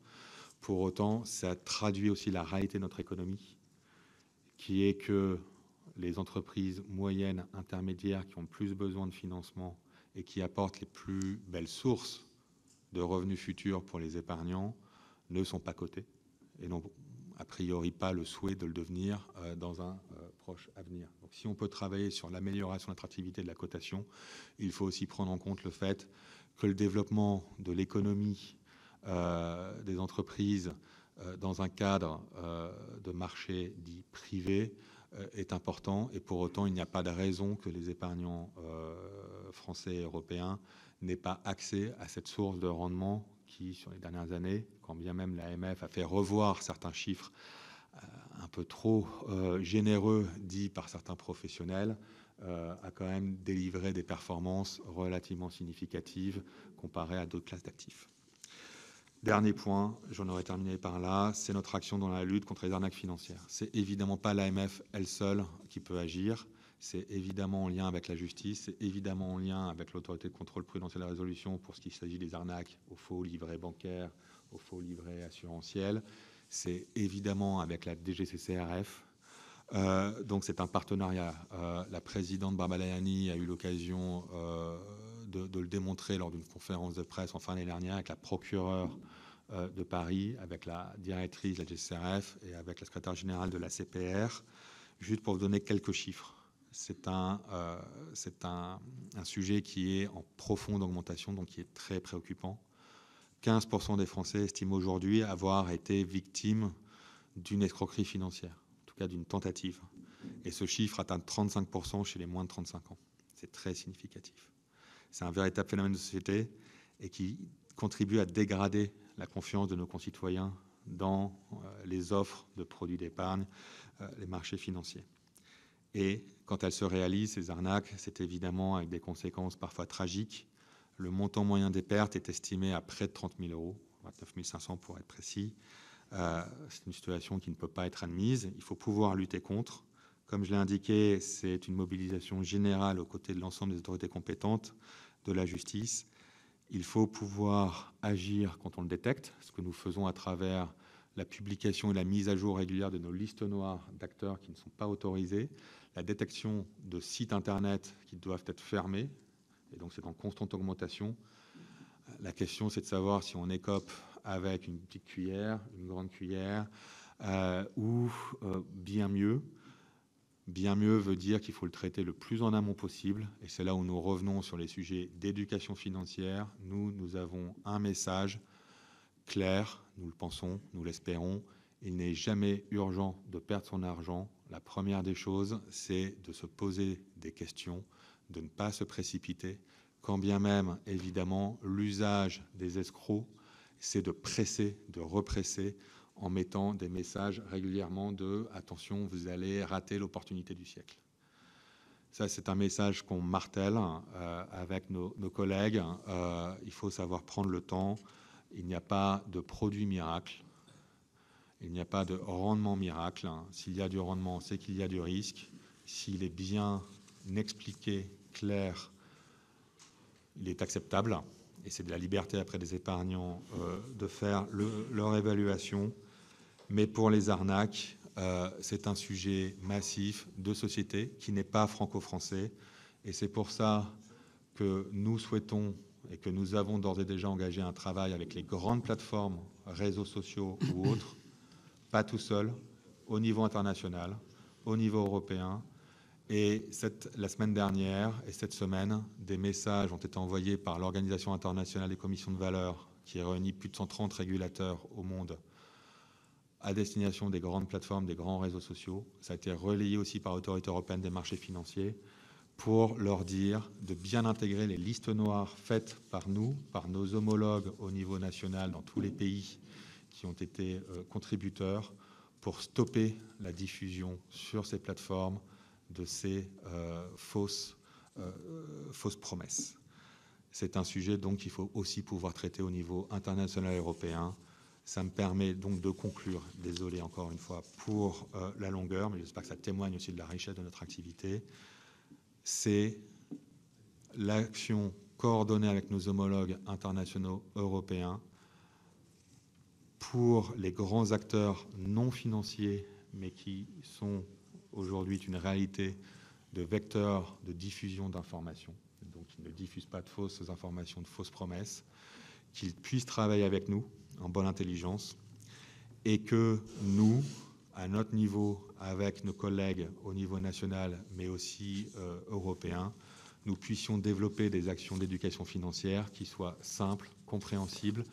B: Pour autant, ça traduit aussi la réalité de notre économie, qui est que les entreprises moyennes, intermédiaires, qui ont plus besoin de financement et qui apportent les plus belles sources de revenus futurs pour les épargnants, ne sont pas cotées et n'ont a priori pas le souhait de le devenir dans un proche avenir. Donc, si on peut travailler sur l'amélioration de l'attractivité de la cotation, il faut aussi prendre en compte le fait que le développement de l'économie des entreprises dans un cadre de marché dit privé est important, et pour autant il n'y a pas de raison que les épargnants français et européens n'aient pas accès à cette source de rendement qui, sur les dernières années, quand bien même l'AMF a fait revoir certains chiffres un peu trop généreux dits par certains professionnels, a quand même délivré des performances relativement significatives comparées à d'autres classes d'actifs. Dernier point, j'en aurais terminé par là, c'est notre action dans la lutte contre les arnaques financières. C'est évidemment pas l'AMF elle seule qui peut agir, c'est évidemment en lien avec la justice, c'est évidemment en lien avec l'autorité de contrôle prudentiel et de résolution pour ce qui s'agit des arnaques aux faux livrets bancaires, aux faux livrets assurantiels, c'est évidemment avec la DGCCRF. Donc c'est un partenariat. La présidente Barbara Layani a eu l'occasion de le démontrer lors d'une conférence de presse en fin d'année dernière avec la procureure de Paris, avec la directrice de la DGCCRF et avec la secrétaire générale de la CPR. Juste pour vous donner quelques chiffres, c'est un sujet qui est en profonde augmentation, donc qui est très préoccupant. 15% des Français estiment aujourd'hui avoir été victimes d'une escroquerie financière, en tout cas d'une tentative. Et ce chiffre atteint 35% chez les moins de 35 ans. C'est très significatif. C'est un véritable phénomène de société et qui contribue à dégrader la confiance de nos concitoyens dans les offres de produits d'épargne, les marchés financiers. Et quand elles se réalisent, ces arnaques, c'est évidemment avec des conséquences parfois tragiques. Le montant moyen des pertes est estimé à près de 30 000 €, 29 500 pour être précis. C'est une situation qui ne peut pas être admise. Il faut pouvoir lutter contre. Comme je l'ai indiqué, c'est une mobilisation générale aux côtés de l'ensemble des autorités compétentes, de la justice. Il faut pouvoir agir quand on le détecte, ce que nous faisons à travers la publication et la mise à jour régulière de nos listes noires d'acteurs qui ne sont pas autorisés, la détection de sites Internet qui doivent être fermés, et donc c'est en constante augmentation. La question, c'est de savoir si on écope avec une petite cuillère, une grande cuillère, ou bien mieux. Bien mieux veut dire qu'il faut le traiter le plus en amont possible, et c'est là où nous revenons sur les sujets d'éducation financière. Nous avons un message clair, nous le pensons, nous l'espérons. Il n'est jamais urgent de perdre son argent. La première des choses, c'est de se poser des questions, de ne pas se précipiter, quand bien même, évidemment, l'usage des escrocs, c'est de presser, de represser, en mettant des messages régulièrement de « attention, vous allez rater l'opportunité du siècle ». Ça, c'est un message qu'on martèle avec nos collègues. Il faut savoir prendre le temps. Il n'y a pas de produit miracle. Il n'y a pas de rendement miracle. S'il y a du rendement, c'est qu'il y a du risque. S'il est bien expliqué, clair, il est acceptable. Et c'est de la liberté après des épargnants de faire leur évaluation. Mais pour les arnaques, c'est un sujet massif de société qui n'est pas franco-français. Et c'est pour ça que nous souhaitons et que nous avons d'ores et déjà engagé un travail avec les grandes plateformes, réseaux sociaux ou autres, pas tout seul, au niveau international, au niveau européen. Et la semaine dernière et cette semaine, des messages ont été envoyés par l'Organisation internationale des commissions de valeur, qui réunit plus de 130 régulateurs au monde, à destination des grandes plateformes, des grands réseaux sociaux. Ça a été relayé aussi par l'Autorité européenne des marchés financiers pour leur dire de bien intégrer les listes noires faites par nous, par nos homologues au niveau national dans tous les pays qui ont été contributeurs, pour stopper la diffusion sur ces plateformes de ces fausses promesses. C'est un sujet donc qu'il faut aussi pouvoir traiter au niveau international et européen. Ça me permet donc de conclure, désolé encore une fois pour la longueur, mais j'espère que ça témoigne aussi de la richesse de notre activité. C'est l'action coordonnée avec nos homologues internationaux européens pour les grands acteurs non financiers, mais qui sont aujourd'hui une réalité de vecteurs de diffusion d'informations, donc qui ne diffusent pas de fausses informations, de fausses promesses, qu'ils puissent travailler avec nous en bonne intelligence et que nous, à notre niveau, avec nos collègues au niveau national, mais aussi européen, nous puissions développer des actions d'éducation financière qui soient simples, compréhensibles,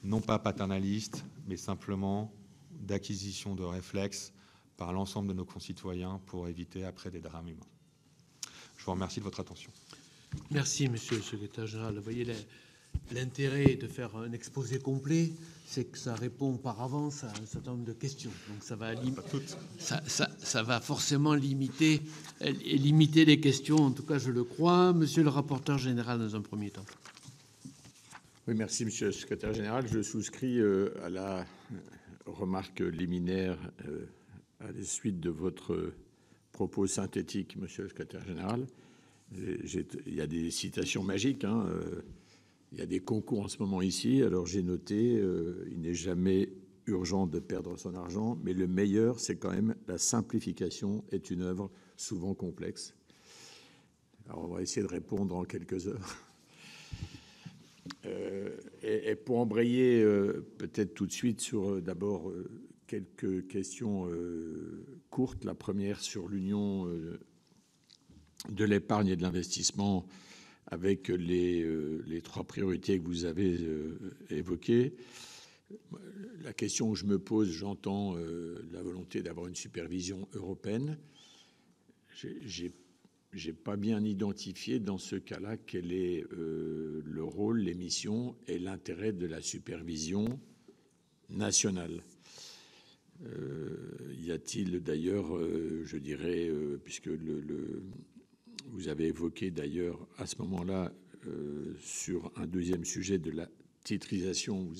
B: non pas paternalistes, mais simplement d'acquisition de réflexes par l'ensemble de nos concitoyens pour éviter après des drames humains. Je vous remercie de votre attention.
A: Merci, Monsieur le Secrétaire général. Vous voyez, l'intérêt de faire un exposé complet, c'est que ça répond par avance à un certain nombre de questions. Donc ça va, ça va forcément limiter les questions, en tout cas je le crois. Monsieur le rapporteur général, dans un premier temps.
C: Oui, merci, Monsieur le Secrétaire général. Je souscris à la remarque liminaire à la suite de votre propos synthétique, Monsieur le Secrétaire général. Il y a des citations magiques, hein, il y a des concours en ce moment ici. Alors j'ai noté, il n'est jamais urgent de perdre son argent, mais le meilleur, c'est quand même la simplification est une œuvre souvent complexe. Alors on va essayer de répondre en quelques heures. Et pour embrayer peut-être tout de suite sur d'abord quelques questions courtes. La première sur l'union de l'épargne et de l'investissement avec les trois priorités que vous avez évoquées. La question que je me pose, j'entends la volonté d'avoir une supervision européenne. J'ai pas bien identifié dans ce cas-là quel est le rôle, les missions et l'intérêt de la supervision nationale. Y a-t-il d'ailleurs, je dirais, puisque vous avez évoqué d'ailleurs à ce moment-là sur un deuxième sujet de la titrisation,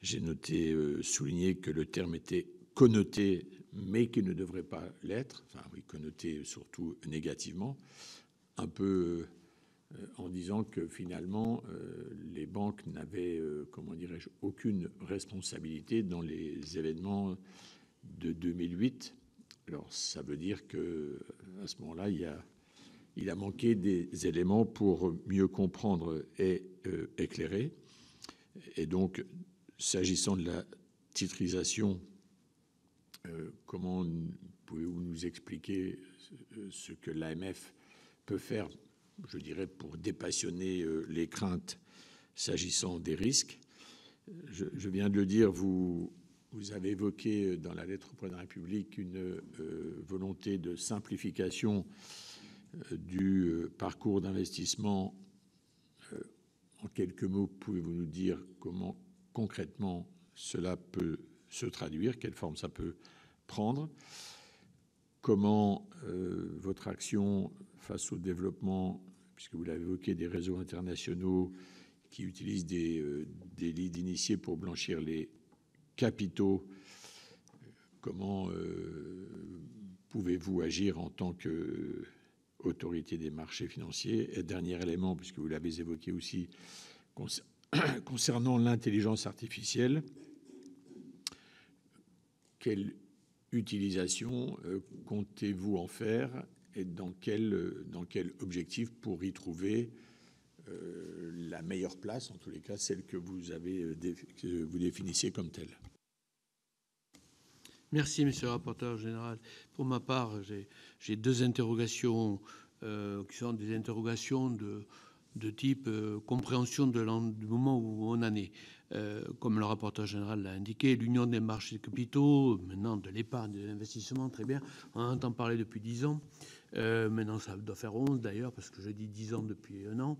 C: j'ai noté, souligné que le terme était connoté, mais qui ne devrait pas l'être, enfin oui, connoté surtout négativement, un peu en disant que finalement les banques n'avaient, comment dirais-je, aucune responsabilité dans les événements de 2008. Alors ça veut dire que à ce moment-là, il a manqué des éléments pour mieux comprendre et éclairer. Et donc, s'agissant de la titrisation, comment pouvez-vous nous expliquer ce que l'AMF peut faire, je dirais, pour dépassionner les craintes s'agissant des risques? Je viens de le dire, vous avez évoqué dans la lettre au président de la République une volonté de simplification du parcours d'investissement. En quelques mots, pouvez-vous nous dire comment concrètement cela peut se traduire, quelle forme ça peut prendre, comment votre action face au développement, puisque vous l'avez évoqué, des réseaux internationaux qui utilisent des leads initiés pour blanchir les capitaux, comment pouvez-vous agir en tant qu'autorité des marchés financiers? Et dernier élément, puisque vous l'avez évoqué aussi, concernant l'intelligence artificielle, quelle utilisation comptez-vous en faire et dans quel objectif pour y trouver la meilleure place, en tous les cas celle que que vous définissiez comme telle?
A: Merci, monsieur le rapporteur général. Pour ma part, j'ai deux interrogations qui sont des interrogations de type compréhension du moment où on en est. Comme le rapporteur général l'a indiqué, l'union des marchés de capitaux, maintenant de l'épargne, de l'investissement, très bien, on en entend parler depuis 10 ans. Maintenant, ça doit faire 11 d'ailleurs, parce que je dis 10 ans depuis un an.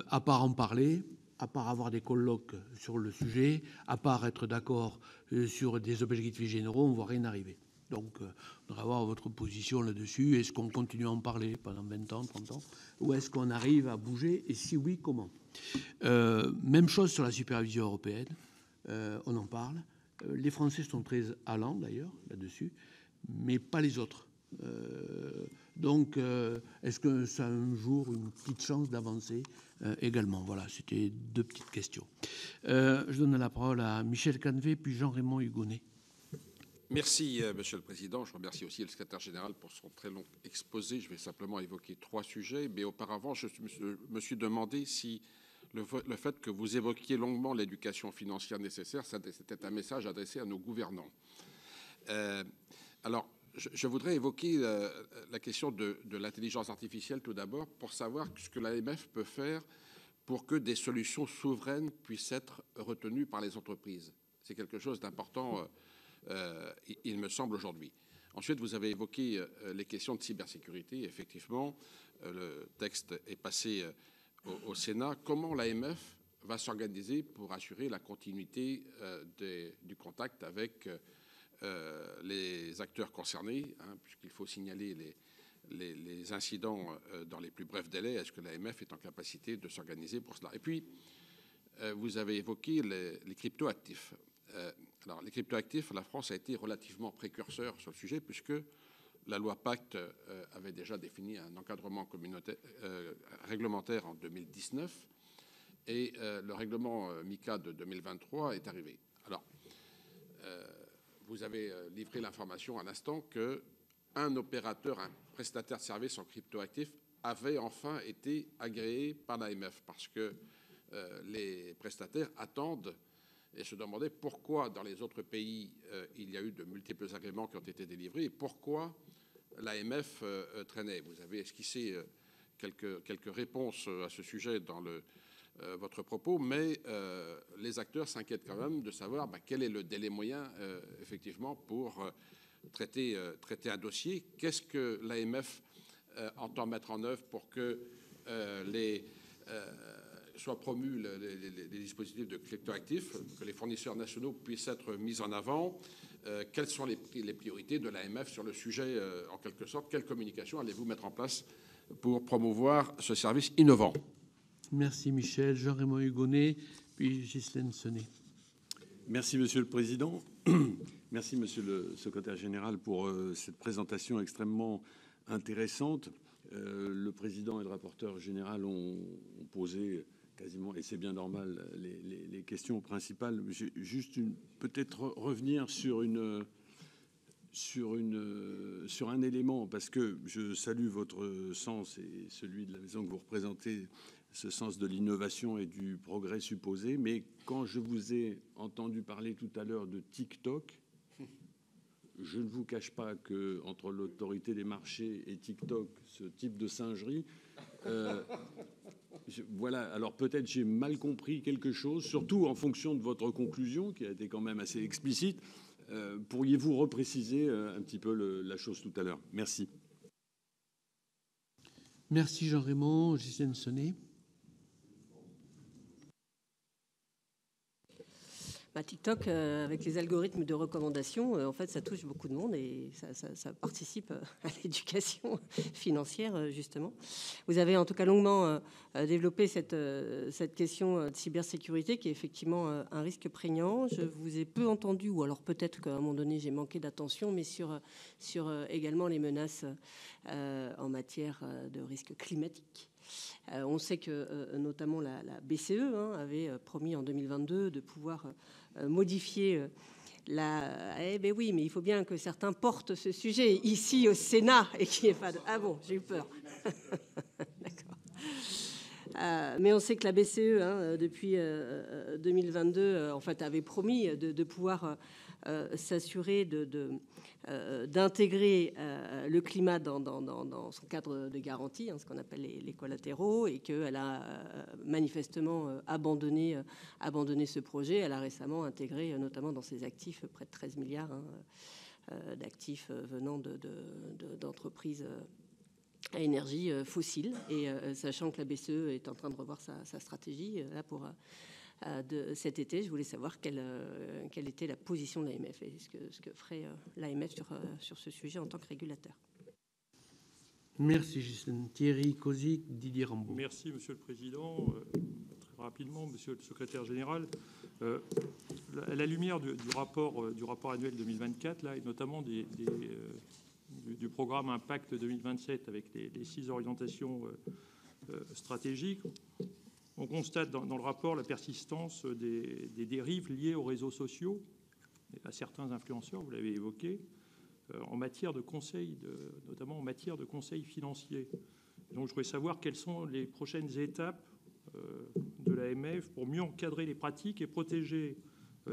A: À part en parler, à part avoir des colloques sur le sujet, à part être d'accord sur des objectifs généraux, on ne voit rien arriver. Donc, on devrait avoir votre position là-dessus. Est-ce qu'on continue à en parler pendant 20 ans, 30 ans, ou est-ce qu'on arrive à bouger? Et si oui, comment? Même chose sur la supervision européenne. On en parle. Les Français sont très allants, d'ailleurs, là-dessus, mais pas les autres. Est-ce que ça a un jour une petite chance d'avancer également? Voilà, c'était deux petites questions. Je donne la parole à Michel Canevet, puis Jean-Raymond Hugonet.
D: Merci, Monsieur le Président. Je remercie aussi le secrétaire général pour son très long exposé. Je vais simplement évoquer 3 sujets, mais auparavant, je me suis demandé si le fait que vous évoquiez longuement l'éducation financière nécessaire, c'était un message adressé à nos gouvernants. Alors, je voudrais évoquer la question de l'intelligence artificielle tout d'abord, pour savoir ce que l'AMF peut faire pour que des solutions souveraines puissent être retenues par les entreprises. C'est quelque chose d'important, il me semble, aujourd'hui. Ensuite, vous avez évoqué les questions de cybersécurité. Effectivement, le texte est passé au Sénat. Comment l'AMF va s'organiser pour assurer la continuité du contact avec les acteurs concernés, puisqu'il faut signaler les incidents dans les plus brefs délais? Est-ce que l'AMF est en capacité de s'organiser pour cela? Et puis, vous avez évoqué les cryptoactifs. Alors, les cryptoactifs, la France a été relativement précurseur sur le sujet, puisque la loi Pacte avait déjà défini un encadrement réglementaire en 2019, et le règlement MICA de 2023 est arrivé. Alors, vous avez livré l'information à l'instant qu'un opérateur, un prestataire de services en cryptoactifs avait enfin été agréé par l'AMF, parce que les prestataires attendent et se demandaient pourquoi dans les autres pays il y a eu de multiples agréments qui ont été délivrés et pourquoi l'AMF traînait. Vous avez esquissé quelques réponses à ce sujet dans votre propos, mais les acteurs s'inquiètent quand même de savoir quel est le délai moyen, effectivement, pour traiter un dossier. Qu'est-ce que l'AMF entend mettre en œuvre pour que soient promus les dispositifs de cryptoactifs, que les fournisseurs nationaux puissent être mis en avant? Quelles sont les priorités de l'AMF sur le sujet, en quelque sorte? Quelle communication allez-vous mettre en place pour promouvoir ce service innovant?
A: Merci Michel. Jean-Raymond Hugonet, puis Ghislaine Sonnet.
E: Merci Monsieur le Président. Merci Monsieur le Secrétaire Général pour cette présentation extrêmement intéressante. Le Président et le rapporteur général ont posé quasiment, et c'est bien normal, les questions principales. J'ai juste peut-être revenir sur un élément, parce que je salue votre sens et celui de la maison que vous représentez, ce sens de l'innovation et du progrès supposé. Mais quand je vous ai entendu parler tout à l'heure de TikTok, je ne vous cache pas que entre l'autorité des marchés et TikTok, ce type de singerie, voilà. Alors peut-être j'ai mal compris quelque chose, surtout en fonction de votre conclusion qui a été quand même assez explicite. Pourriez-vous repréciser un petit peu la chose tout à l'heure? Merci.
A: Merci Jean-Raymond. Ghislaine Sonnet.
F: TikTok, avec les algorithmes de recommandation, en fait, ça touche beaucoup de monde et ça participe à l'éducation financière, justement. Vous avez en tout cas longuement développé cette question de cybersécurité qui est effectivement un risque prégnant. Je vous ai peu entendu, ou alors peut-être qu'à un moment donné, j'ai manqué d'attention, mais sur également les menaces en matière de risque climatique. On sait que notamment la BCE avait promis en 2022 de pouvoir modifier eh ben oui, mais il faut bien que certains portent ce sujet ici au Sénat et qu'il n'y ait pas de... Ah bon, j'ai eu peur. D'accord. Mais on sait que la BCE, depuis 2022, en fait, avait promis de pouvoir s'assurer d'intégrer le climat dans son cadre de garantie, ce qu'on appelle les collatéraux, et qu'elle a manifestement abandonné ce projet. Elle a récemment intégré, notamment dans ses actifs, près de 13 milliards d'actifs venant d'entreprises à énergie fossile, et sachant que la BCE est en train de revoir sa stratégie là pour de cet été, je voulais savoir quelle était la position de l'AMF et ce que ferait l'AMF sur ce sujet en tant que régulateur.
A: Merci, Justine. Thierry Cozic, Didier Rambaud.
G: Merci, Monsieur le Président. Très rapidement, Monsieur le Secrétaire général, à la lumière du rapport annuel 2024, là, et notamment du programme Impact 2027 avec les 6 orientations stratégiques, on constate dans le rapport la persistance des dérives liées aux réseaux sociaux, à certains influenceurs, vous l'avez évoqué, en matière de conseil, notamment en matière de conseil financier. Donc je voudrais savoir quelles sont les prochaines étapes de l'AMF pour mieux encadrer les pratiques et protéger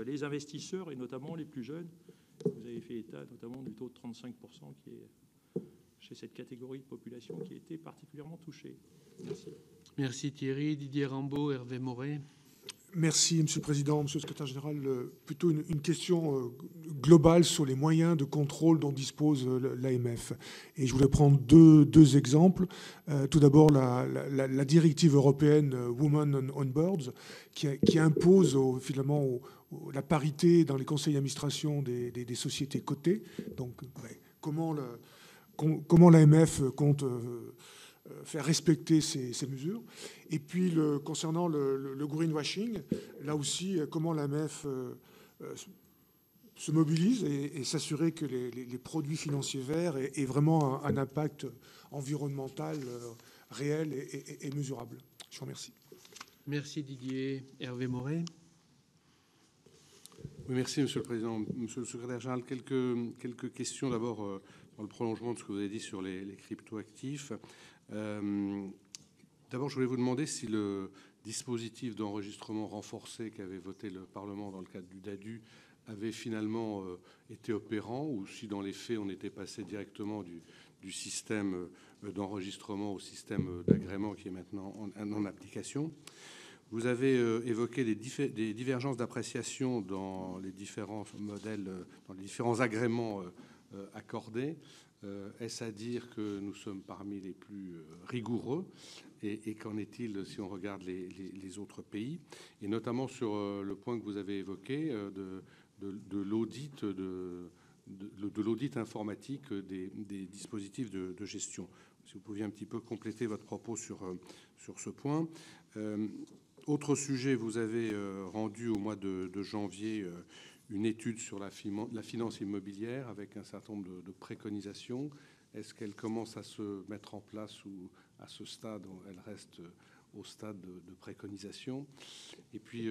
G: les investisseurs et notamment les plus jeunes. Vous avez fait état notamment du taux de 35% qui est chez cette catégorie de population qui a été particulièrement touchée. Merci.
A: Merci Thierry. Didier Rambaud, Hervé Moret.
H: Merci, Monsieur le Président. Monsieur le Secrétaire général, plutôt une question globale sur les moyens de contrôle dont dispose l'AMF. Et je voulais prendre deux exemples. Tout d'abord, la directive européenne Women on Boards, qui impose finalement la parité dans les conseils d'administration des sociétés cotées. Donc, comment l'AMF compte faire respecter ces mesures. Et puis, concernant le greenwashing, là aussi, comment l'AMF se mobilise et s'assurer que les produits financiers verts aient vraiment un impact environnemental réel et mesurable. Je vous remercie.
A: Merci Didier. Hervé Moret.
I: Oui, merci Monsieur le Président. Monsieur le Secrétaire général, quelques questions d'abord dans le prolongement de ce que vous avez dit sur les cryptoactifs. D'abord, je voulais vous demander si le dispositif d'enregistrement renforcé qu'avait voté le Parlement dans le cadre du DADU avait finalement été opérant ou si dans les faits on était passé directement du système d'enregistrement au système d'agrément qui est maintenant en application. Vous avez évoqué des divergences d'appréciation dans les différents modèles, dans les différents agréments accordés. Est-ce à dire que nous sommes parmi les plus rigoureux et qu'en est-il si on regarde les autres pays? Et notamment sur le point que vous avez évoqué de l'audit informatique des dispositifs de gestion. Si vous pouviez un petit peu compléter votre propos sur ce point. Autre sujet, vous avez rendu au mois de janvier une étude sur la finance immobilière avec un certain nombre de préconisations. Est-ce qu'elle commence à se mettre en place ou à ce stade, elle reste au stade de préconisation? Et puis,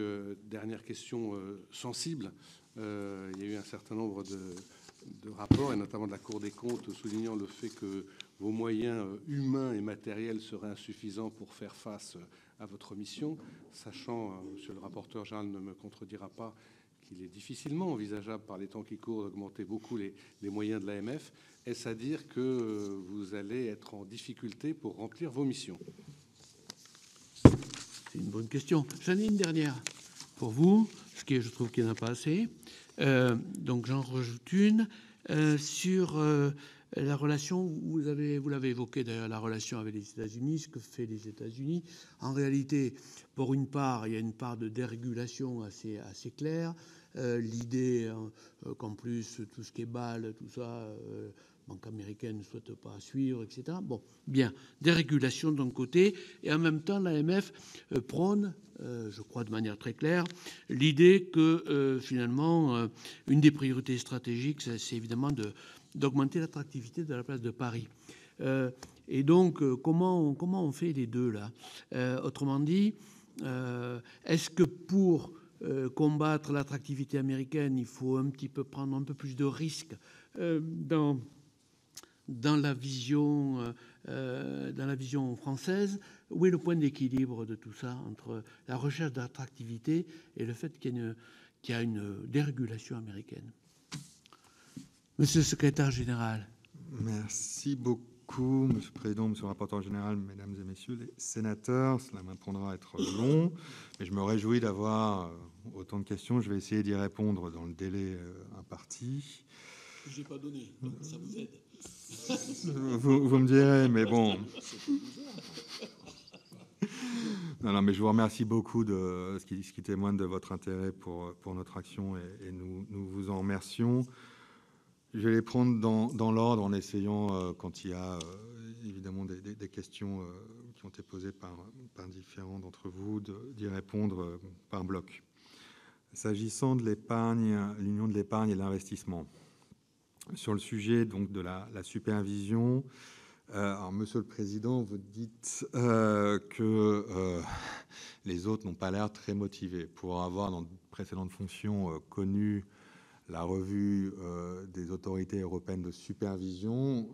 I: dernière question sensible, il y a eu un certain nombre de rapports, et notamment de la Cour des comptes, soulignant le fait que vos moyens humains et matériels seraient insuffisants pour faire face à votre mission, sachant, monsieur le rapporteur général ne me contredira pas, qu'il est difficilement envisageable par les temps qui courent d'augmenter beaucoup les moyens de l'AMF. Est-ce à dire que vous allez être en difficulté pour remplir vos missions?
A: C'est une bonne question. J'en ai une dernière pour vous, ce qui je trouve qu'il n'y en a pas assez. Donc j'en rajoute une sur la relation, vous l'avez évoqué d'ailleurs, la relation avec les États-Unis, ce que fait les États-Unis. En réalité, pour une part, il y a une part de dérégulation assez claire. L'idée qu'en plus, tout ce qui est BAL, tout ça, Banque américaine ne souhaite pas suivre, etc. Bon, bien, dérégulation d'un côté, et en même temps, l'AMF prône, je crois de manière très claire, l'idée que finalement, une des priorités stratégiques, c'est évidemment d'augmenter l'attractivité de la place de Paris. Et donc, comment on fait les deux là? Autrement dit, est-ce que pour combattre l'attractivité américaine, il faut un petit peu prendre un peu plus de risques dans la vision française? Où est le point d'équilibre de tout ça entre la recherche d'attractivité et le fait qu'il y a une dérégulation américaine? Monsieur le secrétaire général.
B: Merci beaucoup, Monsieur le Président, Monsieur le rapporteur général, Mesdames et Messieurs les sénateurs. Cela m'apprendra à être long, mais je me réjouis d'avoir autant de questions. Je vais essayer d'y répondre dans le délai imparti.
A: Je n'ai pas donné, ça vous aide.
B: Vous me direz, mais bon. Non, mais je vous remercie beaucoup de ce qui témoigne de votre intérêt pour notre action et nous vous en remercions. Je vais les prendre dans l'ordre en essayant, quand il y a évidemment des questions qui ont été posées par différents d'entre vous, d'y répondre par bloc. S'agissant de l'épargne, l'union de l'épargne et de l'investissement, sur le sujet donc de la supervision, alors, Monsieur le Président, vous dites que les autres n'ont pas l'air très motivés. Pour avoir dans de précédentes fonctions connu la revue des autorités européennes de supervision,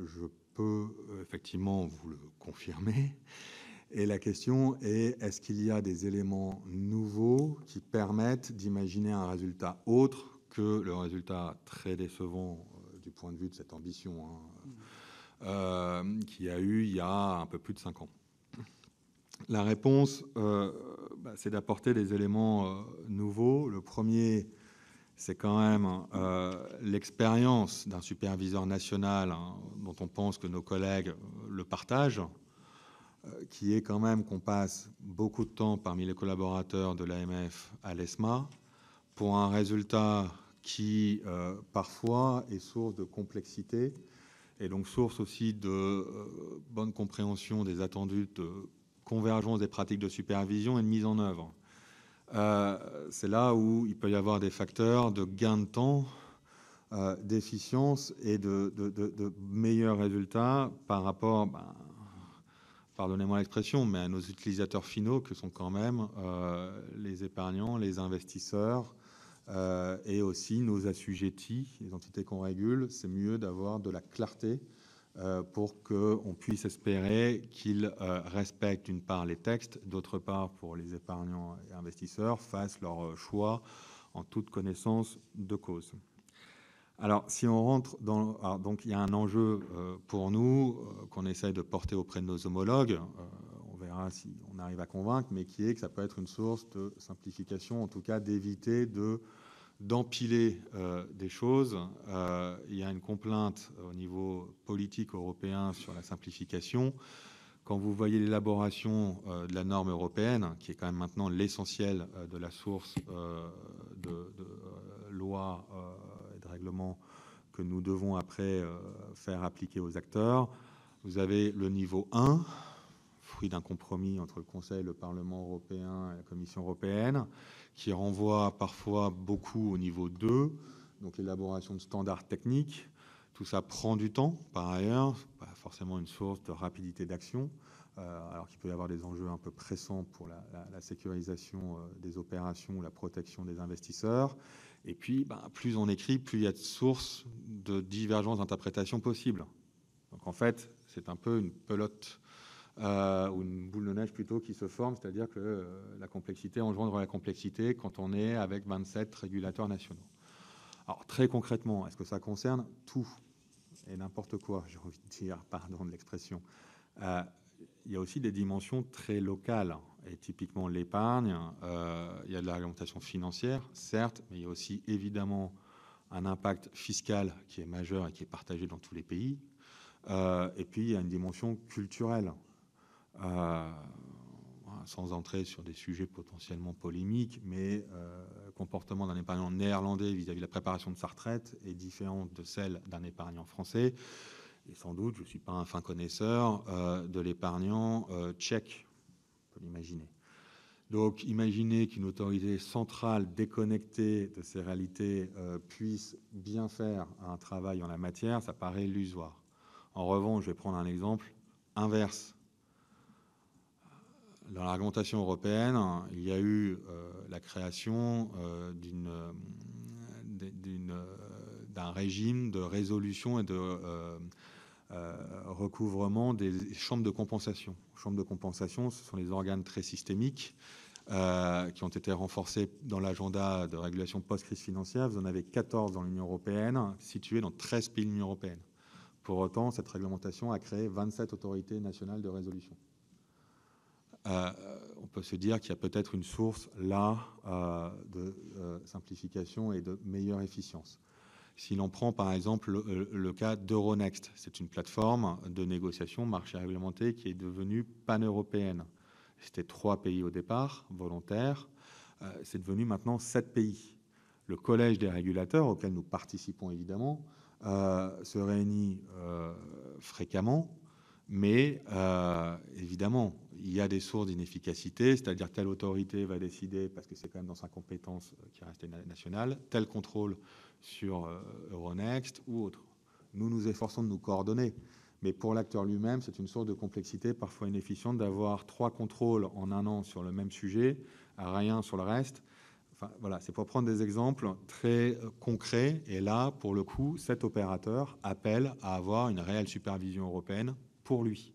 B: je peux effectivement vous le confirmer. Et la question est, est-ce qu'il y a des éléments nouveaux qui permettent d'imaginer un résultat autre que le résultat très décevant du point de vue de cette ambition qu'il y a eu il y a un peu plus de 5 ans? La réponse, c'est d'apporter des éléments nouveaux. Le premier, c'est quand même l'expérience d'un superviseur national dont on pense que nos collègues le partagent, qui est quand même qu'on passe beaucoup de temps parmi les collaborateurs de l'AMF à l'ESMA pour un résultat qui parfois est source de complexité et donc source aussi de bonne compréhension des attendus de convergence des pratiques de supervision et de mise en œuvre. C'est là où il peut y avoir des facteurs de gain de temps, d'efficience et de meilleurs résultats par rapport, pardonnez-moi l'expression, mais à nos utilisateurs finaux que sont quand même les épargnants, les investisseurs et aussi nos assujettis, les entités qu'on régule. C'est mieux d'avoir de la clarté pour qu'on puisse espérer qu'ils respectent d'une part les textes, d'autre part pour les épargnants et investisseurs fassent leur choix en toute connaissance de cause. Alors, si on rentre dans... Alors, donc, il y a un enjeu pour nous qu'on essaye de porter auprès de nos homologues, on verra si on arrive à convaincre, mais qui est que ça peut être une source de simplification, en tout cas d'éviter d'empiler des choses. Il y a une complainte au niveau politique européen sur la simplification. Quand vous voyez l'élaboration de la norme européenne, qui est quand même maintenant l'essentiel de la source de lois et de règlements que nous devons après faire appliquer aux acteurs, vous avez le niveau 1, fruit d'un compromis entre le Conseil, le Parlement européen et la Commission européenne, qui renvoie parfois beaucoup au niveau 2, donc l'élaboration de standards techniques. Tout ça prend du temps, par ailleurs, pas forcément une source de rapidité d'action, alors qu'il peut y avoir des enjeux un peu pressants pour la sécurisation des opérations ou la protection des investisseurs. Et puis, plus on écrit, plus il y a de sources de divergences d'interprétation possibles. Donc en fait, c'est un peu une pelote ou une boule de neige plutôt qui se forme, c'est-à-dire que la complexité engendre la complexité quand on est avec 27 régulateurs nationaux. Alors très concrètement, est-ce que ça concerne tout et n'importe quoi, j'ai envie de dire, pardon de l'expression. Il y a aussi des dimensions très locales, et typiquement l'épargne, il y a de la réglementation financière, certes, mais il y a aussi évidemment un impact fiscal qui est majeur et qui est partagé dans tous les pays. Et puis, il y a une dimension culturelle. Sans entrer sur des sujets potentiellement polémiques, mais le comportement d'un épargnant néerlandais vis-à-vis de la préparation de sa retraite est différent de celle d'un épargnant français. Et sans doute, je ne suis pas un fin connaisseur de l'épargnant tchèque, on peut l'imaginer. Donc, imaginez qu'une autorité centrale déconnectée de ces réalités puisse bien faire un travail en la matière, ça paraît illusoire. En revanche, je vais prendre un exemple inverse. Dans l'argumentation européenne, il y a eu la création d'un régime de résolution et de recouvrement des chambres de compensation. Les chambres de compensation, ce sont les organes très systémiques qui ont été renforcés dans l'agenda de régulation post-crise financière. Vous en avez 14 dans l'Union européenne, situés dans 13 pays de l'Union européenne. Pour autant, cette réglementation a créé 27 autorités nationales de résolution. On peut se dire qu'il y a peut-être une source là de simplification et de meilleure efficience. Si l'on prend par exemple le cas d'Euronext, c'est une plateforme de négociation marché réglementé qui est devenue pan-européenne. C'était 3 pays au départ, volontaires. C'est devenu maintenant 7 pays. Le collège des régulateurs, auquel nous participons évidemment, se réunit fréquemment, mais évidemment, il y a des sources d'inefficacité, c'est-à-dire telle autorité va décider, parce que c'est quand même dans sa compétence qui reste nationale, tel contrôle sur Euronext ou autre. Nous nous efforçons de nous coordonner, mais pour l'acteur lui-même, c'est une source de complexité parfois inefficiente d'avoir 3 contrôles en un an sur le même sujet, rien sur le reste. Enfin, voilà, c'est pour prendre des exemples très concrets. Et là, pour le coup, cet opérateur appelle à avoir une réelle supervision européenne pour lui.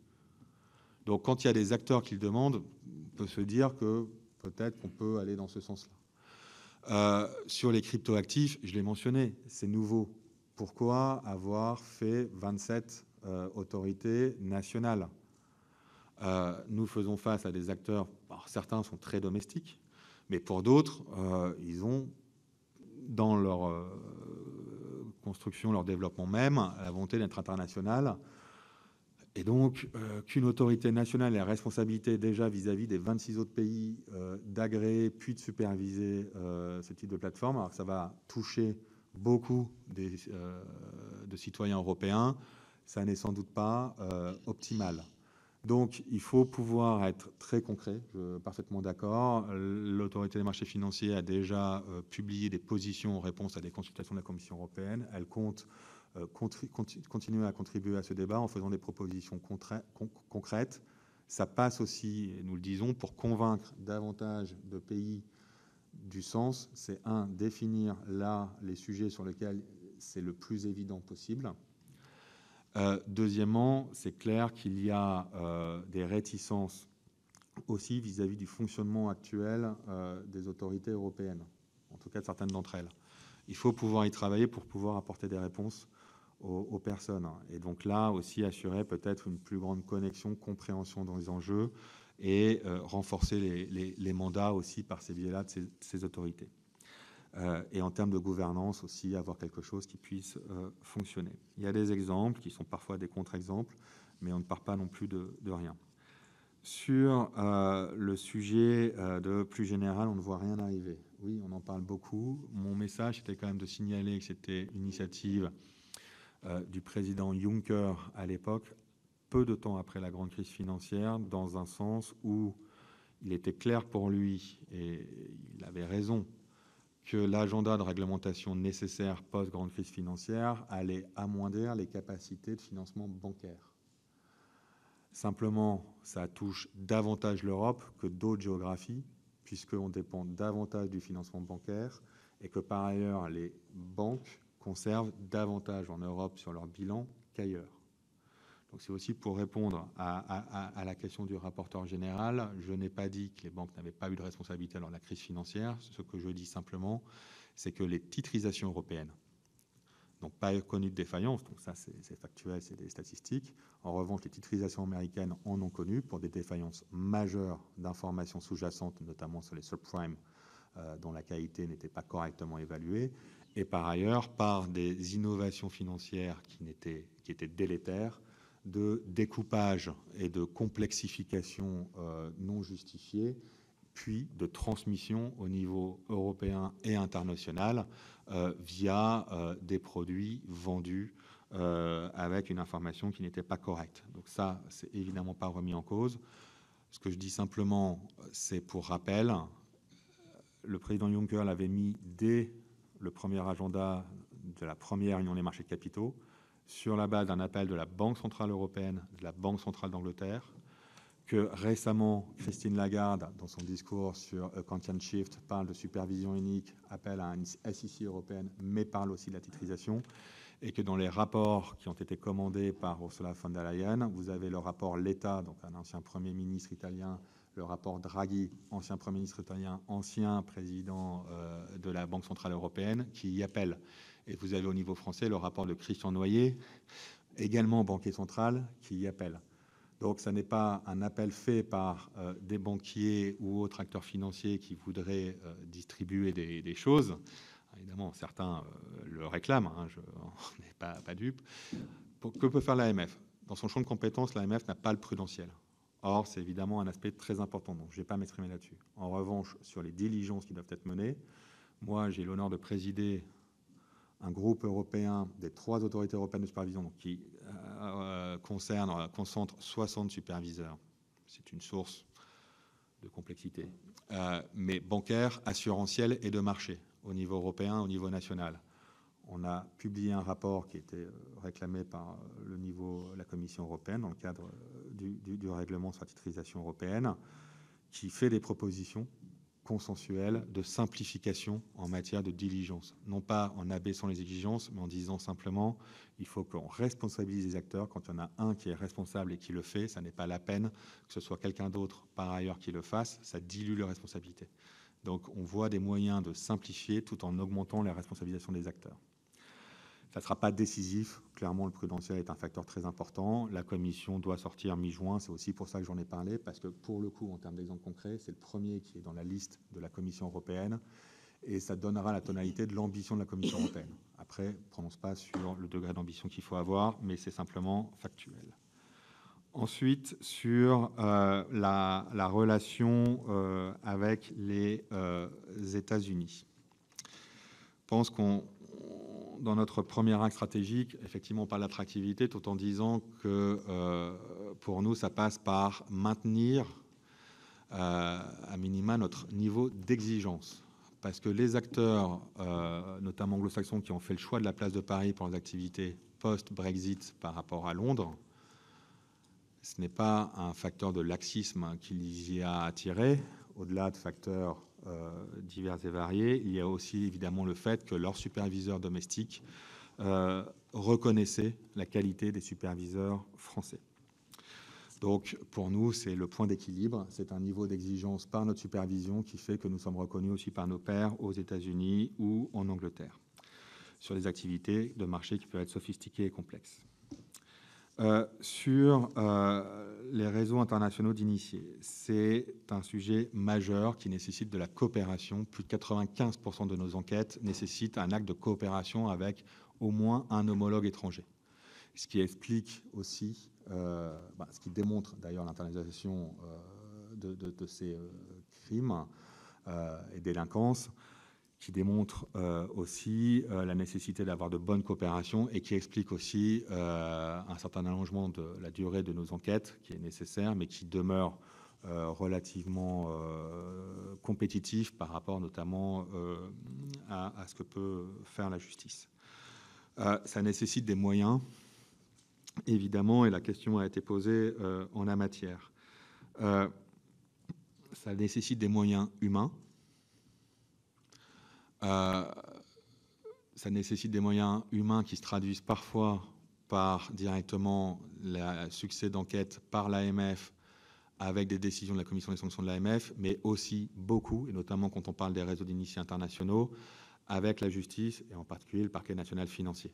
B: Donc, quand il y a des acteurs qui le demandent, on peut se dire que peut-être qu'on peut aller dans ce sens-là. Sur les cryptoactifs, je l'ai mentionné, c'est nouveau. Pourquoi avoir fait 27 autorités nationales? Nous faisons face à des acteurs, alors certains sont très domestiques, mais pour d'autres, ils ont, dans leur construction, leur développement même, la volonté d'être international. Et donc, qu'une autorité nationale ait la responsabilité déjà vis-à-vis des 26 autres pays d'agréer puis de superviser ce type de plateforme, alors que ça va toucher beaucoup de citoyens européens, ça n'est sans doute pas optimal. Donc, il faut pouvoir être très concret, je suis parfaitement d'accord. L'autorité des marchés financiers a déjà publié des positions en réponse à des consultations de la Commission européenne. Elle compte continuer à contribuer à ce débat en faisant des propositions concrètes. Ça passe aussi, et nous le disons, pour convaincre davantage de pays du sens. C'est définir là les sujets sur lesquels c'est le plus évident possible. Deuxièmement, c'est clair qu'il y a des réticences aussi vis-à-vis du fonctionnement actuel des autorités européennes, en tout cas de certaines d'entre elles. Il faut pouvoir y travailler pour pouvoir apporter des réponses aux personnes. Et donc là aussi assurer peut-être une plus grande connexion, compréhension dans les enjeux et renforcer les mandats aussi par ces biais-là de ces autorités. Et en termes de gouvernance aussi, avoir quelque chose qui puisse fonctionner. Il y a des exemples qui sont parfois des contre-exemples, mais on ne part pas non plus de rien. Sur le sujet de plus général, on ne voit rien arriver. Oui, on en parle beaucoup. Mon message, c'était quand même de signaler que c'était une initiative du président Juncker à l'époque, peu de temps après la grande crise financière, dans un sens où il était clair pour lui, et il avait raison, que l'agenda de réglementation nécessaire post-grande crise financière allait amoindrir les capacités de financement bancaire. Simplement, ça touche davantage l'Europe que d'autres géographies, puisqu'on dépend davantage du financement bancaire et que par ailleurs, les banques conservent davantage en Europe sur leur bilan qu'ailleurs. Donc c'est aussi pour répondre à la question du rapporteur général. Je n'ai pas dit que les banques n'avaient pas eu de responsabilité lors de la crise financière. Ce que je dis simplement, c'est que les titrisations européennes n'ont pas connu de défaillance. Donc ça, c'est factuel, c'est des statistiques. En revanche, les titrisations américaines en ont connu pour des défaillances majeures d'informations sous-jacentes, notamment sur les subprimes dont la qualité n'était pas correctement évaluée, et par ailleurs par des innovations financières qui étaient délétères, de découpage et de complexification non justifiée, puis de transmission au niveau européen et international via des produits vendus avec une information qui n'était pas correcte. Donc ça, c'est évidemment pas remis en cause. Ce que je dis simplement, c'est pour rappel, le président Juncker l'avait mis dès le premier agenda de la première Union des marchés de capitaux, sur la base d'un appel de la Banque centrale européenne, de la Banque centrale d'Angleterre, que récemment, Christine Lagarde, dans son discours sur Quantum Shift, parle de supervision unique, appelle à une SEC européenne, mais parle aussi de la titrisation, et que dans les rapports qui ont été commandés par Ursula von der Leyen, vous avez le rapport Letta, donc un ancien Premier ministre italien, le rapport Draghi, ancien Premier ministre italien, ancien président de la Banque centrale européenne, qui y appelle. Et vous avez au niveau français le rapport de Christian Noyer, également banquier central, qui y appelle. Donc, ce n'est pas un appel fait par des banquiers ou autres acteurs financiers qui voudraient distribuer des choses. Évidemment, certains le réclament, hein, je n'ai pas dupe. Que peut faire l'AMF? Dans son champ de compétences, l'AMF n'a pas le prudentiel. Or, c'est évidemment un aspect très important, donc je ne vais pas m'exprimer là-dessus. En revanche, sur les diligences qui doivent être menées, moi, j'ai l'honneur de présider un groupe européen des 3 autorités européennes de supervision donc qui concentre 60 superviseurs. C'est une source de complexité, mais bancaire, assurantiel et de marché, au niveau européen, au niveau national. On a publié un rapport qui était réclamé par la Commission européenne dans le cadre du règlement sur la titrisation européenne, qui fait des propositions consensuelle de simplification en matière de diligence. Non pas en abaissant les exigences, mais en disant simplement il faut qu'on responsabilise les acteurs. Quand il y en a un qui est responsable et qui le fait, ça n'est pas la peine que ce soit quelqu'un d'autre par ailleurs qui le fasse, ça dilue leur responsabilité. Donc on voit des moyens de simplifier tout en augmentant la responsabilisation des acteurs. Ça ne sera pas décisif. Clairement, le prudentiel est un facteur très important. La Commission doit sortir mi-juin. C'est aussi pour ça que j'en ai parlé, parce que pour le coup, en termes d'exemple concret, c'est le premier qui est dans la liste de la Commission européenne et ça donnera la tonalité de l'ambition de la Commission européenne. Après, on ne prononce pas sur le degré d'ambition qu'il faut avoir, mais c'est simplement factuel. Ensuite, sur la relation avec les États-Unis. Je pense dans notre premier axe stratégique, effectivement, on parle d'attractivité tout en disant que pour nous, ça passe par maintenir à minima notre niveau d'exigence. Parce que les acteurs, notamment anglo-saxons, qui ont fait le choix de la place de Paris pour les activités post-Brexit par rapport à Londres, ce n'est pas un facteur de laxisme qui les y a attirés, au-delà de facteurs divers et variés. Il y a aussi évidemment le fait que leurs superviseurs domestiques reconnaissaient la qualité des superviseurs français. Donc pour nous, c'est le point d'équilibre. C'est un niveau d'exigence par notre supervision qui fait que nous sommes reconnus aussi par nos pairs aux États-Unis ou en Angleterre sur des activités de marché qui peuvent être sophistiquées et complexes. Sur les réseaux internationaux d'initiés, c'est un sujet majeur qui nécessite de la coopération. Plus de 95% de nos enquêtes nécessitent un acte de coopération avec au moins un homologue étranger. Ce qui explique aussi, ce qui démontre d'ailleurs l'internalisation de ces crimes et délinquances, qui démontre aussi la nécessité d'avoir de bonnes coopérations et qui explique aussi un certain allongement de la durée de nos enquêtes qui est nécessaire, mais qui demeure relativement compétitif par rapport notamment à ce que peut faire la justice. Ça nécessite des moyens, évidemment, et la question a été posée en la matière. Ça nécessite des moyens humains. Ça nécessite des moyens humains qui se traduisent parfois par directement le succès d'enquête par l'AMF avec des décisions de la Commission des sanctions de l'AMF, mais aussi beaucoup, et notamment quand on parle des réseaux d'initiés internationaux, avec la justice et en particulier le parquet national financier.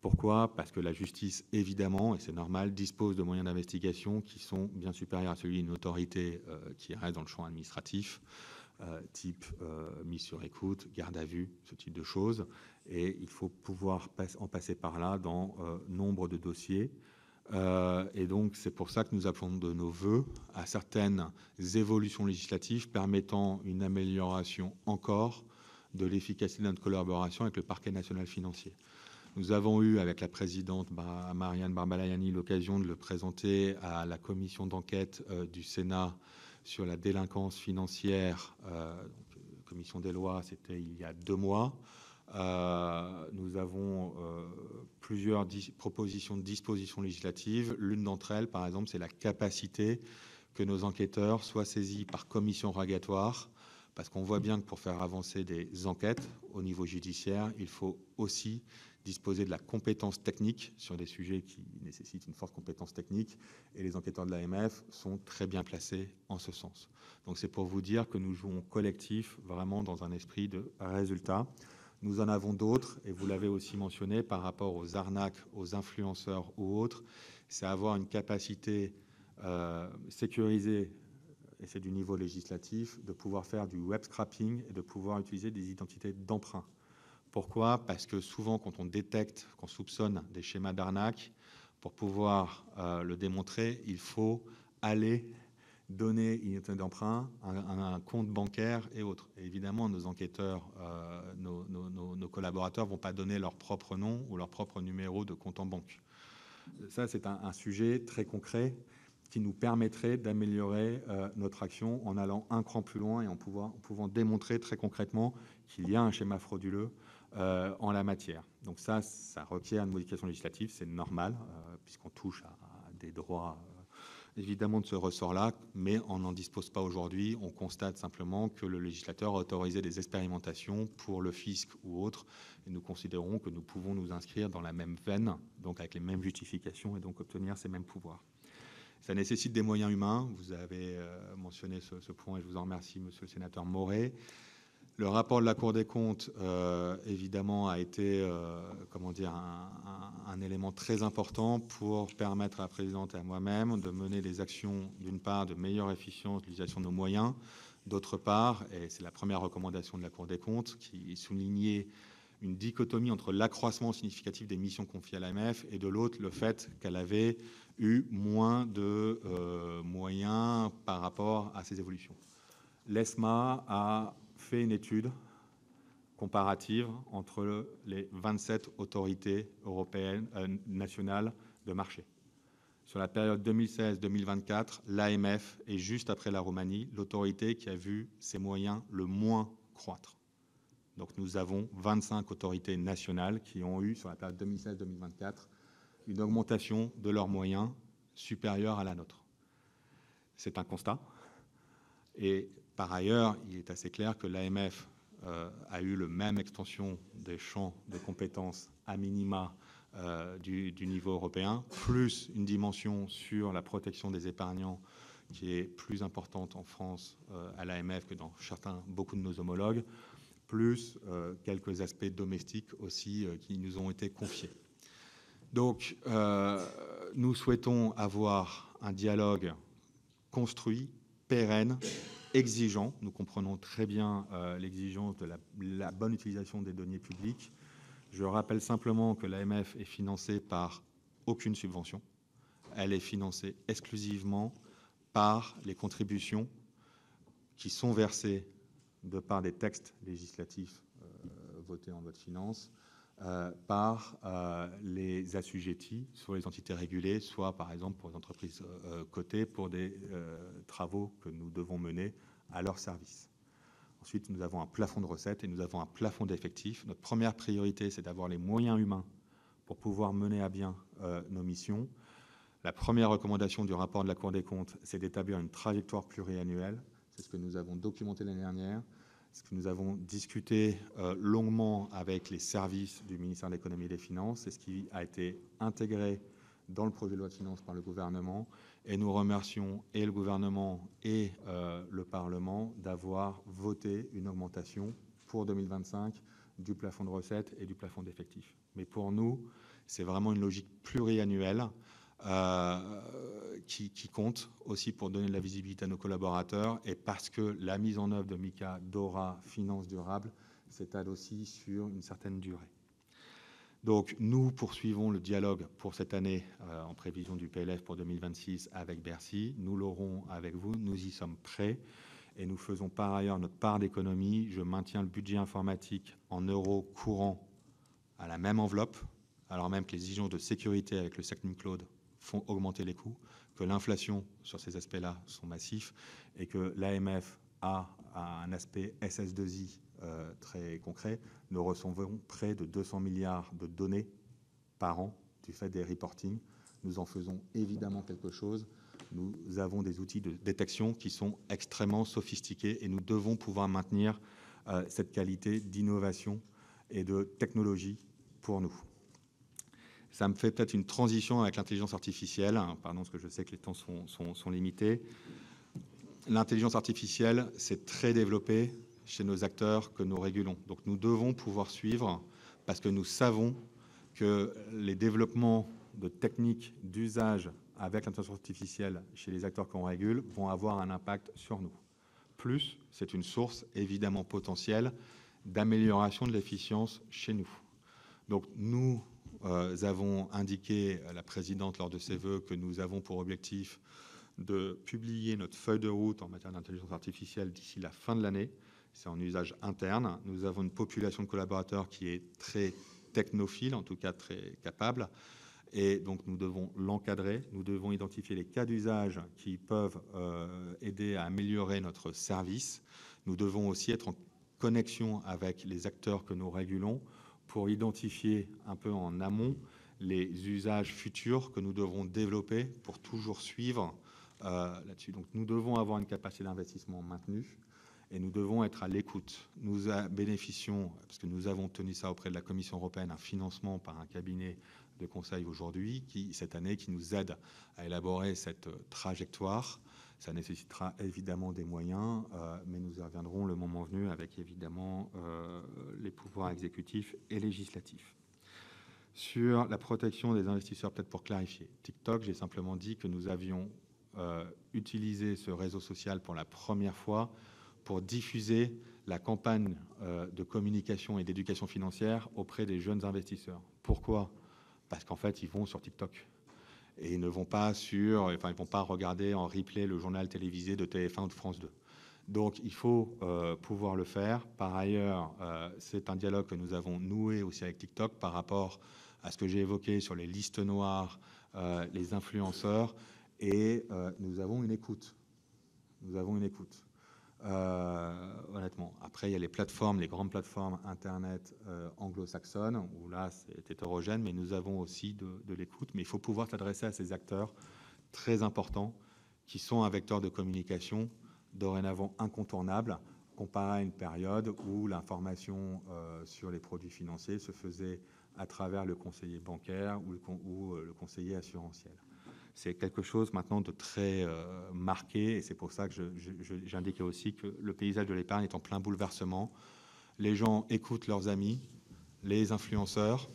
B: Pourquoi ? Parce que la justice, évidemment, et c'est normal, dispose de moyens d'investigation qui sont bien supérieurs à celui d'une autorité qui reste dans le champ administratif. type mise sur écoute, garde à vue, ce type de choses. Et il faut pouvoir en passer par là dans nombre de dossiers. Et donc, c'est pour ça que nous appelons de nos voeux à certaines évolutions législatives permettant une amélioration encore de l'efficacité de notre collaboration avec le parquet national financier. Nous avons eu, avec la présidente Marianne Barbalayani, l'occasion de le présenter à la commission d'enquête du Sénat sur la délinquance financière, commission des lois, c'était il y a 2 mois. Nous avons plusieurs propositions de dispositions législatives. L'une d'entre elles, par exemple, c'est la capacité que nos enquêteurs soient saisis par commission rogatoire, parce qu'on voit bien que pour faire avancer des enquêtes au niveau judiciaire, il faut aussi disposer de la compétence technique sur des sujets qui nécessitent une forte compétence technique, et les enquêteurs de l'AMF sont très bien placés en ce sens. Donc c'est pour vous dire que nous jouons collectif, vraiment dans un esprit de résultat. Nous en avons d'autres, et vous l'avez aussi mentionné, par rapport aux arnaques, aux influenceurs ou autres, c'est avoir une capacité sécurisée, et c'est du niveau législatif, de pouvoir faire du web scrapping et de pouvoir utiliser des identités d'emprunt. Pourquoi ? Parce que souvent, quand on détecte, qu'on soupçonne des schémas d'arnaque, pour pouvoir le démontrer, il faut aller donner une identité d'emprunt, un compte bancaire et autres. Et évidemment, nos enquêteurs, nos collaborateurs ne vont pas donner leur propre nom ou leur propre numéro de compte en banque. Ça, c'est un sujet très concret qui nous permettrait d'améliorer notre action en allant un cran plus loin et en pouvant démontrer très concrètement qu'il y a un schéma frauduleux en la matière. Donc ça requiert une modification législative, c'est normal, puisqu'on touche à des droits évidemment de ce ressort-là, mais on n'en dispose pas aujourd'hui. On constate simplement que le législateur a autorisé des expérimentations pour le fisc ou autre, et nous considérons que nous pouvons nous inscrire dans la même veine, donc avec les mêmes justifications, et donc obtenir ces mêmes pouvoirs. Ça nécessite des moyens humains. Vous avez mentionné ce point, et je vous en remercie, monsieur le sénateur Maurey. Le rapport de la Cour des comptes, évidemment, a été un élément très important pour permettre à la présidente et à moi-même de mener des actions, d'une part, de meilleure efficience d'utilisation de nos moyens, d'autre part, et c'est la première recommandation de la Cour des comptes, qui soulignait une dichotomie entre l'accroissement significatif des missions confiées à l'AMF et de l'autre, le fait qu'elle avait eu moins de moyens par rapport à ces évolutions. L'ESMA a fait une étude comparative entre les 27 autorités européennes nationales de marché. Sur la période 2016-2024, l'AMF est juste après la Roumanie l'autorité qui a vu ses moyens le moins croître. Donc nous avons 25 autorités nationales qui ont eu, sur la période 2016-2024, une augmentation de leurs moyens supérieure à la nôtre. C'est un constat. Et par ailleurs, il est assez clair que l'AMF a eu la même extension des champs de compétences à minima du niveau européen, plus une dimension sur la protection des épargnants qui est plus importante en France à l'AMF que dans beaucoup de nos homologues, plus quelques aspects domestiques aussi qui nous ont été confiés. Donc, nous souhaitons avoir un dialogue construit, pérenne, exigeant. Nous comprenons très bien l'exigence de la bonne utilisation des deniers publics. Je rappelle simplement que l'AMF est financée par aucune subvention. Elle est financée exclusivement par les contributions qui sont versées de par des textes législatifs votés en loi de finances par les assujettis, soit les entités régulées, soit par exemple pour les entreprises cotées pour des travaux que nous devons mener à leur service. Ensuite, nous avons un plafond de recettes et nous avons un plafond d'effectifs. Notre première priorité, c'est d'avoir les moyens humains pour pouvoir mener à bien nos missions. La première recommandation du rapport de la Cour des comptes, c'est d'établir une trajectoire pluriannuelle. C'est ce que nous avons documenté l'année dernière, ce que nous avons discuté longuement avec les services du ministère de l'Économie et des Finances, c'est ce qui a été intégré dans le projet de loi de finances par le gouvernement. Et nous remercions et le gouvernement et le Parlement d'avoir voté une augmentation pour 2025 du plafond de recettes et du plafond d'effectifs. Mais pour nous, c'est vraiment une logique pluriannuelle qui compte aussi pour donner de la visibilité à nos collaborateurs et parce que la mise en œuvre de MICA, DORA, Finance Durable s'étale aussi sur une certaine durée. Donc, nous poursuivons le dialogue pour cette année en prévision du PLF pour 2026 avec Bercy. Nous l'aurons avec vous, nous y sommes prêts et nous faisons par ailleurs notre part d'économie. Je maintiens le budget informatique en euros courants à la même enveloppe, alors même que les exigences de sécurité avec le Second Cloud font augmenter les coûts, que l'inflation sur ces aspects-là sont massifs et que l'AMF a un aspect SS2I très concret. Nous recevons près de 200 milliards de données par an du fait des reporting. Nous en faisons évidemment quelque chose. Nous avons des outils de détection qui sont extrêmement sophistiqués et nous devons pouvoir maintenir cette qualité d'innovation et de technologie pour nous. Ça me fait peut-être une transition avec l'intelligence artificielle, pardon, parce que je sais que les temps sont limités. L'intelligence artificielle, c'est très développé chez nos acteurs que nous régulons. Donc nous devons pouvoir suivre parce que nous savons que les développements de techniques d'usage avec l'intelligence artificielle chez les acteurs qu'on régule vont avoir un impact sur nous. Plus, c'est une source évidemment potentielle d'amélioration de l'efficience chez nous. Donc nous avons indiqué à la présidente lors de ses vœux que nous avons pour objectif de publier notre feuille de route en matière d'intelligence artificielle d'ici la fin de l'année. C'est en usage interne. Nous avons une population de collaborateurs qui est très technophile, en tout cas très capable. Et donc, nous devons l'encadrer. Nous devons identifier les cas d'usage qui peuvent aider à améliorer notre service. Nous devons aussi être en connexion avec les acteurs que nous régulons pour identifier un peu en amont les usages futurs que nous devrons développer pour toujours suivre là-dessus. Donc, nous devons avoir une capacité d'investissement maintenue et nous devons être à l'écoute. Nous bénéficions, parce que nous avons obtenu ça auprès de la Commission européenne, un financement par un cabinet de conseil aujourd'hui, cette année, qui nous aide à élaborer cette trajectoire. Ça nécessitera évidemment des moyens, mais nous y reviendrons le moment venu avec évidemment les pouvoirs exécutifs et législatifs. Sur la protection des investisseurs, peut-être pour clarifier, TikTok, j'ai simplement dit que nous avions utilisé ce réseau social pour la première fois pour diffuser la campagne de communication et d'éducation financière auprès des jeunes investisseurs. Pourquoi ? Parce qu'en fait, ils vont sur TikTok. Et ils ne vont pas ils vont pas regarder en replay le journal télévisé de TF1 ou de France 2. Donc, il faut pouvoir le faire. Par ailleurs, c'est un dialogue que nous avons noué aussi avec TikTok par rapport à ce que j'ai évoqué sur les listes noires, les influenceurs, et nous avons une écoute. Nous avons une écoute. Honnêtement. Après, il y a les plateformes, les grandes plateformes Internet anglo-saxonnes, où là, c'est hétérogène, mais nous avons aussi de l'écoute. Mais il faut pouvoir s'adresser à ces acteurs très importants qui sont un vecteur de communication dorénavant incontournable, comparé à une période où l'information sur les produits financiers se faisait à travers le conseiller bancaire ou le conseiller assurantiel. C'est quelque chose maintenant de très marqué, et c'est pour ça que j'indiquais aussi que le paysage de l'épargne est en plein bouleversement. Les gens écoutent leurs amis, les influenceurs,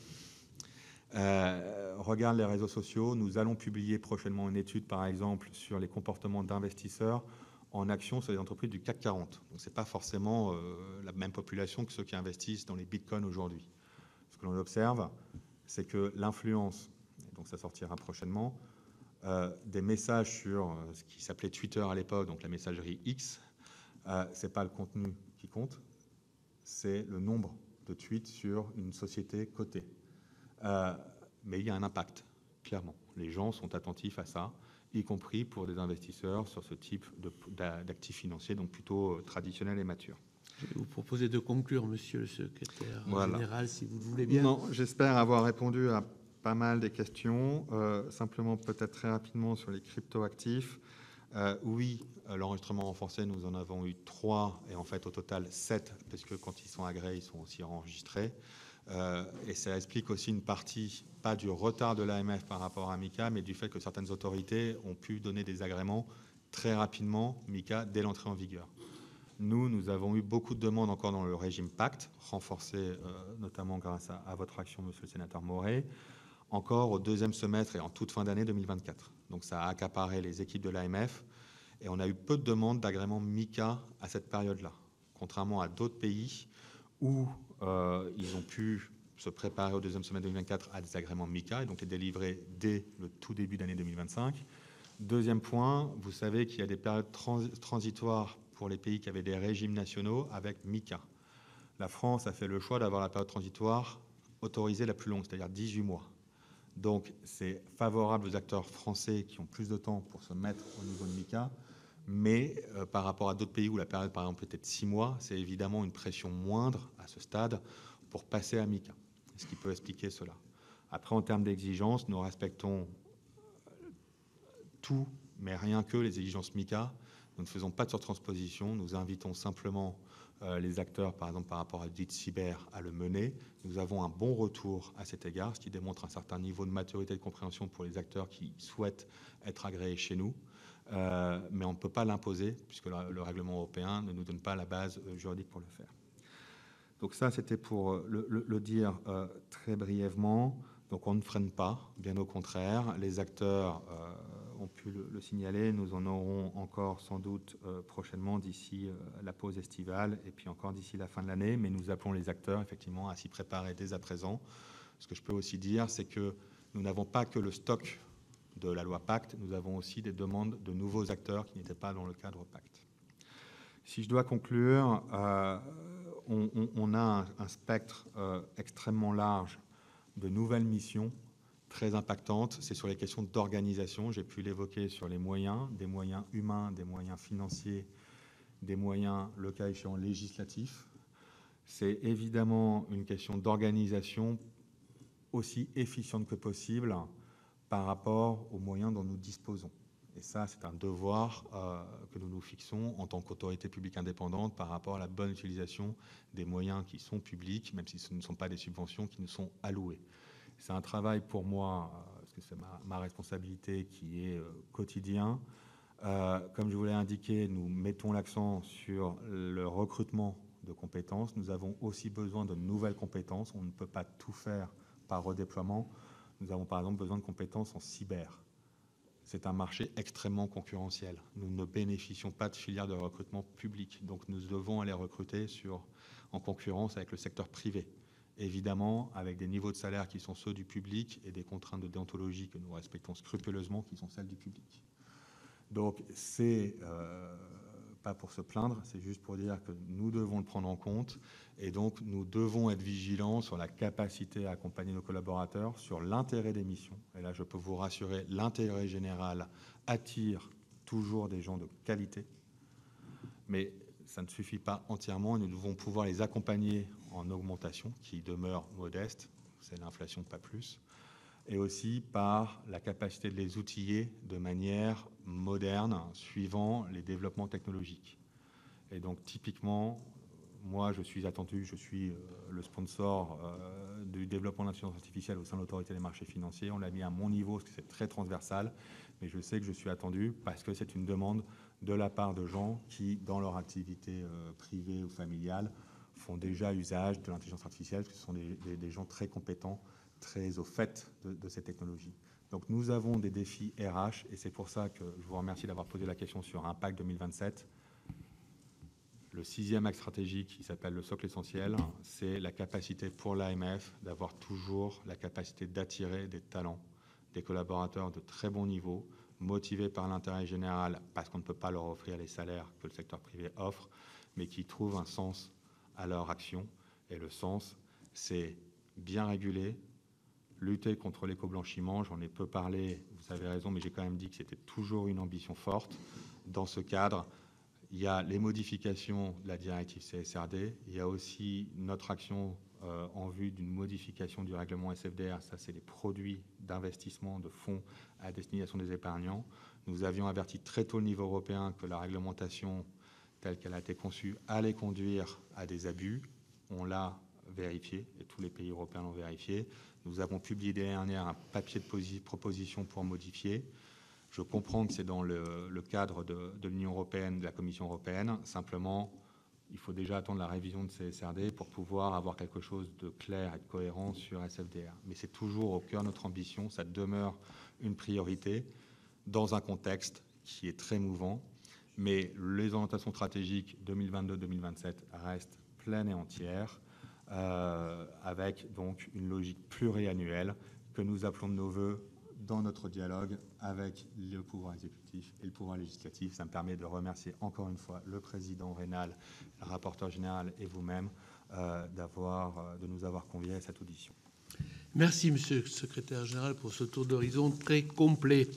B: regardent les réseaux sociaux. Nous allons publier prochainement une étude, par exemple, sur les comportements d'investisseurs en action sur les entreprises du CAC 40. Donc, ce n'est pas forcément la même population que ceux qui investissent dans les bitcoins aujourd'hui. Ce que l'on observe, c'est que l'influence, donc ça sortira prochainement, des messages sur ce qui s'appelait Twitter à l'époque, donc la messagerie X, c'est pas le contenu qui compte, c'est le nombre de tweets sur une société cotée. Mais il y a un impact, clairement. Les gens sont attentifs à ça, y compris pour des investisseurs sur ce type d'actifs financiers, donc plutôt traditionnels et matures.
A: Je vais vous proposer de conclure, monsieur le secrétaire général, si vous le voulez bien.
B: Non, j'espère avoir répondu à pas mal des questions. Simplement, peut-être très rapidement sur les cryptoactifs. Oui, l'enregistrement renforcé, nous en avons eu 3, et en fait au total 7, parce que quand ils sont agréés, ils sont aussi enregistrés. Et ça explique aussi une partie, pas du retard de l'AMF par rapport à MICA, mais du fait que certaines autorités ont pu donner des agréments très rapidement, MICA, dès l'entrée en vigueur. Nous avons eu beaucoup de demandes encore dans le régime Pacte, renforcé notamment grâce à votre action, monsieur le sénateur Moret. encore au deuxième semestre et en toute fin d'année 2024. Donc ça a accaparé les équipes de l'AMF et on a eu peu de demandes d'agrément MiCA à cette période-là, contrairement à d'autres pays où ils ont pu se préparer au deuxième semestre 2024 à des agréments MiCA et donc les délivrer dès le tout début d'année 2025. Deuxième point, vous savez qu'il y a des périodes transitoires pour les pays qui avaient des régimes nationaux avec MiCA. La France a fait le choix d'avoir la période transitoire autorisée la plus longue, c'est-à-dire 18 mois. Donc, c'est favorable aux acteurs français qui ont plus de temps pour se mettre au niveau de MiCA, mais par rapport à d'autres pays où la période, par exemple, peut être 6 mois, c'est évidemment une pression moindre à ce stade pour passer à MiCA, ce qui peut expliquer cela. Après, en termes d'exigences, nous respectons tout, mais rien que les exigences MiCA. Nous ne faisons pas de surtransposition, nous invitons simplement les acteurs, par exemple par rapport à l'audit cyber, à le mener. Nous avons un bon retour à cet égard, ce qui démontre un certain niveau de maturité et de compréhension pour les acteurs qui souhaitent être agréés chez nous. Mais on ne peut pas l'imposer, puisque le règlement européen ne nous donne pas la base juridique pour le faire. Donc ça, c'était pour le dire très brièvement. Donc on ne freine pas, bien au contraire. Les acteurs ont pu le signaler. Nous en aurons encore sans doute prochainement d'ici la pause estivale et puis encore d'ici la fin de l'année. Mais nous appelons les acteurs effectivement à s'y préparer dès à présent. Ce que je peux aussi dire, c'est que nous n'avons pas que le stock de la loi Pacte, nous avons aussi des demandes de nouveaux acteurs qui n'étaient pas dans le cadre Pacte. Si je dois conclure, on a un spectre extrêmement large de nouvelles missions très impactantes. C'est sur les questions d'organisation. J'ai pu l'évoquer sur les moyens, des moyens humains, des moyens financiers, des moyens, le cas échéant, législatifs. C'est évidemment une question d'organisation aussi efficiente que possible par rapport aux moyens dont nous disposons. Et ça, c'est un devoir que nous nous fixons en tant qu'autorité publique indépendante par rapport à la bonne utilisation des moyens qui sont publics, même si ce ne sont pas des subventions qui nous sont allouées. C'est un travail pour moi, parce que c'est ma responsabilité, qui est quotidien. Comme je vous l'ai indiqué, nous mettons l'accent sur le recrutement de compétences. Nous avons aussi besoin de nouvelles compétences. On ne peut pas tout faire par redéploiement. Nous avons par exemple besoin de compétences en cyber. C'est un marché extrêmement concurrentiel. Nous ne bénéficions pas de filière de recrutement public. Donc nous devons aller recruter en concurrence avec le secteur privé. Évidemment, avec des niveaux de salaire qui sont ceux du public et des contraintes de déontologie que nous respectons scrupuleusement qui sont celles du public. Donc c'est pas pour se plaindre, c'est juste pour dire que nous devons le prendre en compte et donc nous devons être vigilants sur la capacité à accompagner nos collaborateurs, sur l'intérêt des missions. Et là, je peux vous rassurer, l'intérêt général attire toujours des gens de qualité, mais ça ne suffit pas entièrement. Nous devons pouvoir les accompagner en augmentation, qui demeure modeste, c'est l'inflation, pas plus, et aussi par la capacité de les outiller de manière moderne, suivant les développements technologiques. Et donc, typiquement, moi, je suis attendu, je suis le sponsor du développement de l'intelligence artificielle au sein de l'autorité des marchés financiers. On l'a mis à mon niveau, parce que c'est très transversal, mais je sais que je suis attendu parce que c'est une demande de la part de gens qui, dans leur activité privée ou familiale, font déjà usage de l'intelligence artificielle, parce que ce sont des gens très compétents, très au fait de ces technologies. Donc nous avons des défis RH, et c'est pour ça que je vous remercie d'avoir posé la question sur Impact 2027. Le 6e axe stratégique, qui s'appelle le socle essentiel, c'est la capacité pour l'AMF d'avoir toujours la capacité d'attirer des talents, des collaborateurs de très bon niveau, motivés par l'intérêt général, parce qu'on ne peut pas leur offrir les salaires que le secteur privé offre, mais qui trouvent un sens à leur action. Et le sens, c'est bien réguler, lutter contre l'éco-blanchiment. J'en ai peu parlé, vous avez raison, mais j'ai quand même dit que c'était toujours une ambition forte. Dans ce cadre, il y a les modifications de la directive CSRD, il y a aussi notre action en vue d'une modification du règlement SFDR, ça c'est les produits d'investissement de fonds à destination des épargnants. Nous avions averti très tôt le niveau européen que la réglementation telle qu'elle a été conçue allait conduire à des abus. On l'a vérifié, et tous les pays européens l'ont vérifié. Nous avons publié l'année dernière un papier de proposition pour modifier. Je comprends que c'est dans le cadre de l'Union européenne, de la Commission européenne. Simplement, il faut déjà attendre la révision de CSRD pour pouvoir avoir quelque chose de clair et de cohérent sur SFDR. Mais c'est toujours au cœur de notre ambition, ça demeure une priorité dans un contexte qui est très mouvant, mais les orientations stratégiques 2022-2027 restent pleines et entières, avec donc une logique pluriannuelle que nous appelons de nos voeux dans notre dialogue avec le pouvoir exécutif et le pouvoir législatif. Ça me permet de remercier encore une fois le président Rénal, le rapporteur général et vous-même de nous avoir conviés à cette audition.
A: Merci, Monsieur le Secrétaire général, pour ce tour d'horizon très complet.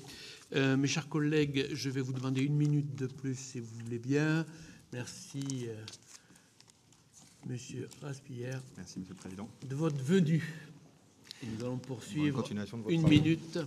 A: Mes chers collègues, je vais vous demander 1 minute de plus, si vous voulez bien. Merci, Monsieur Raspillère.
B: Merci, Monsieur le Président.
A: De votre venue. Et nous allons poursuivre 1 minute.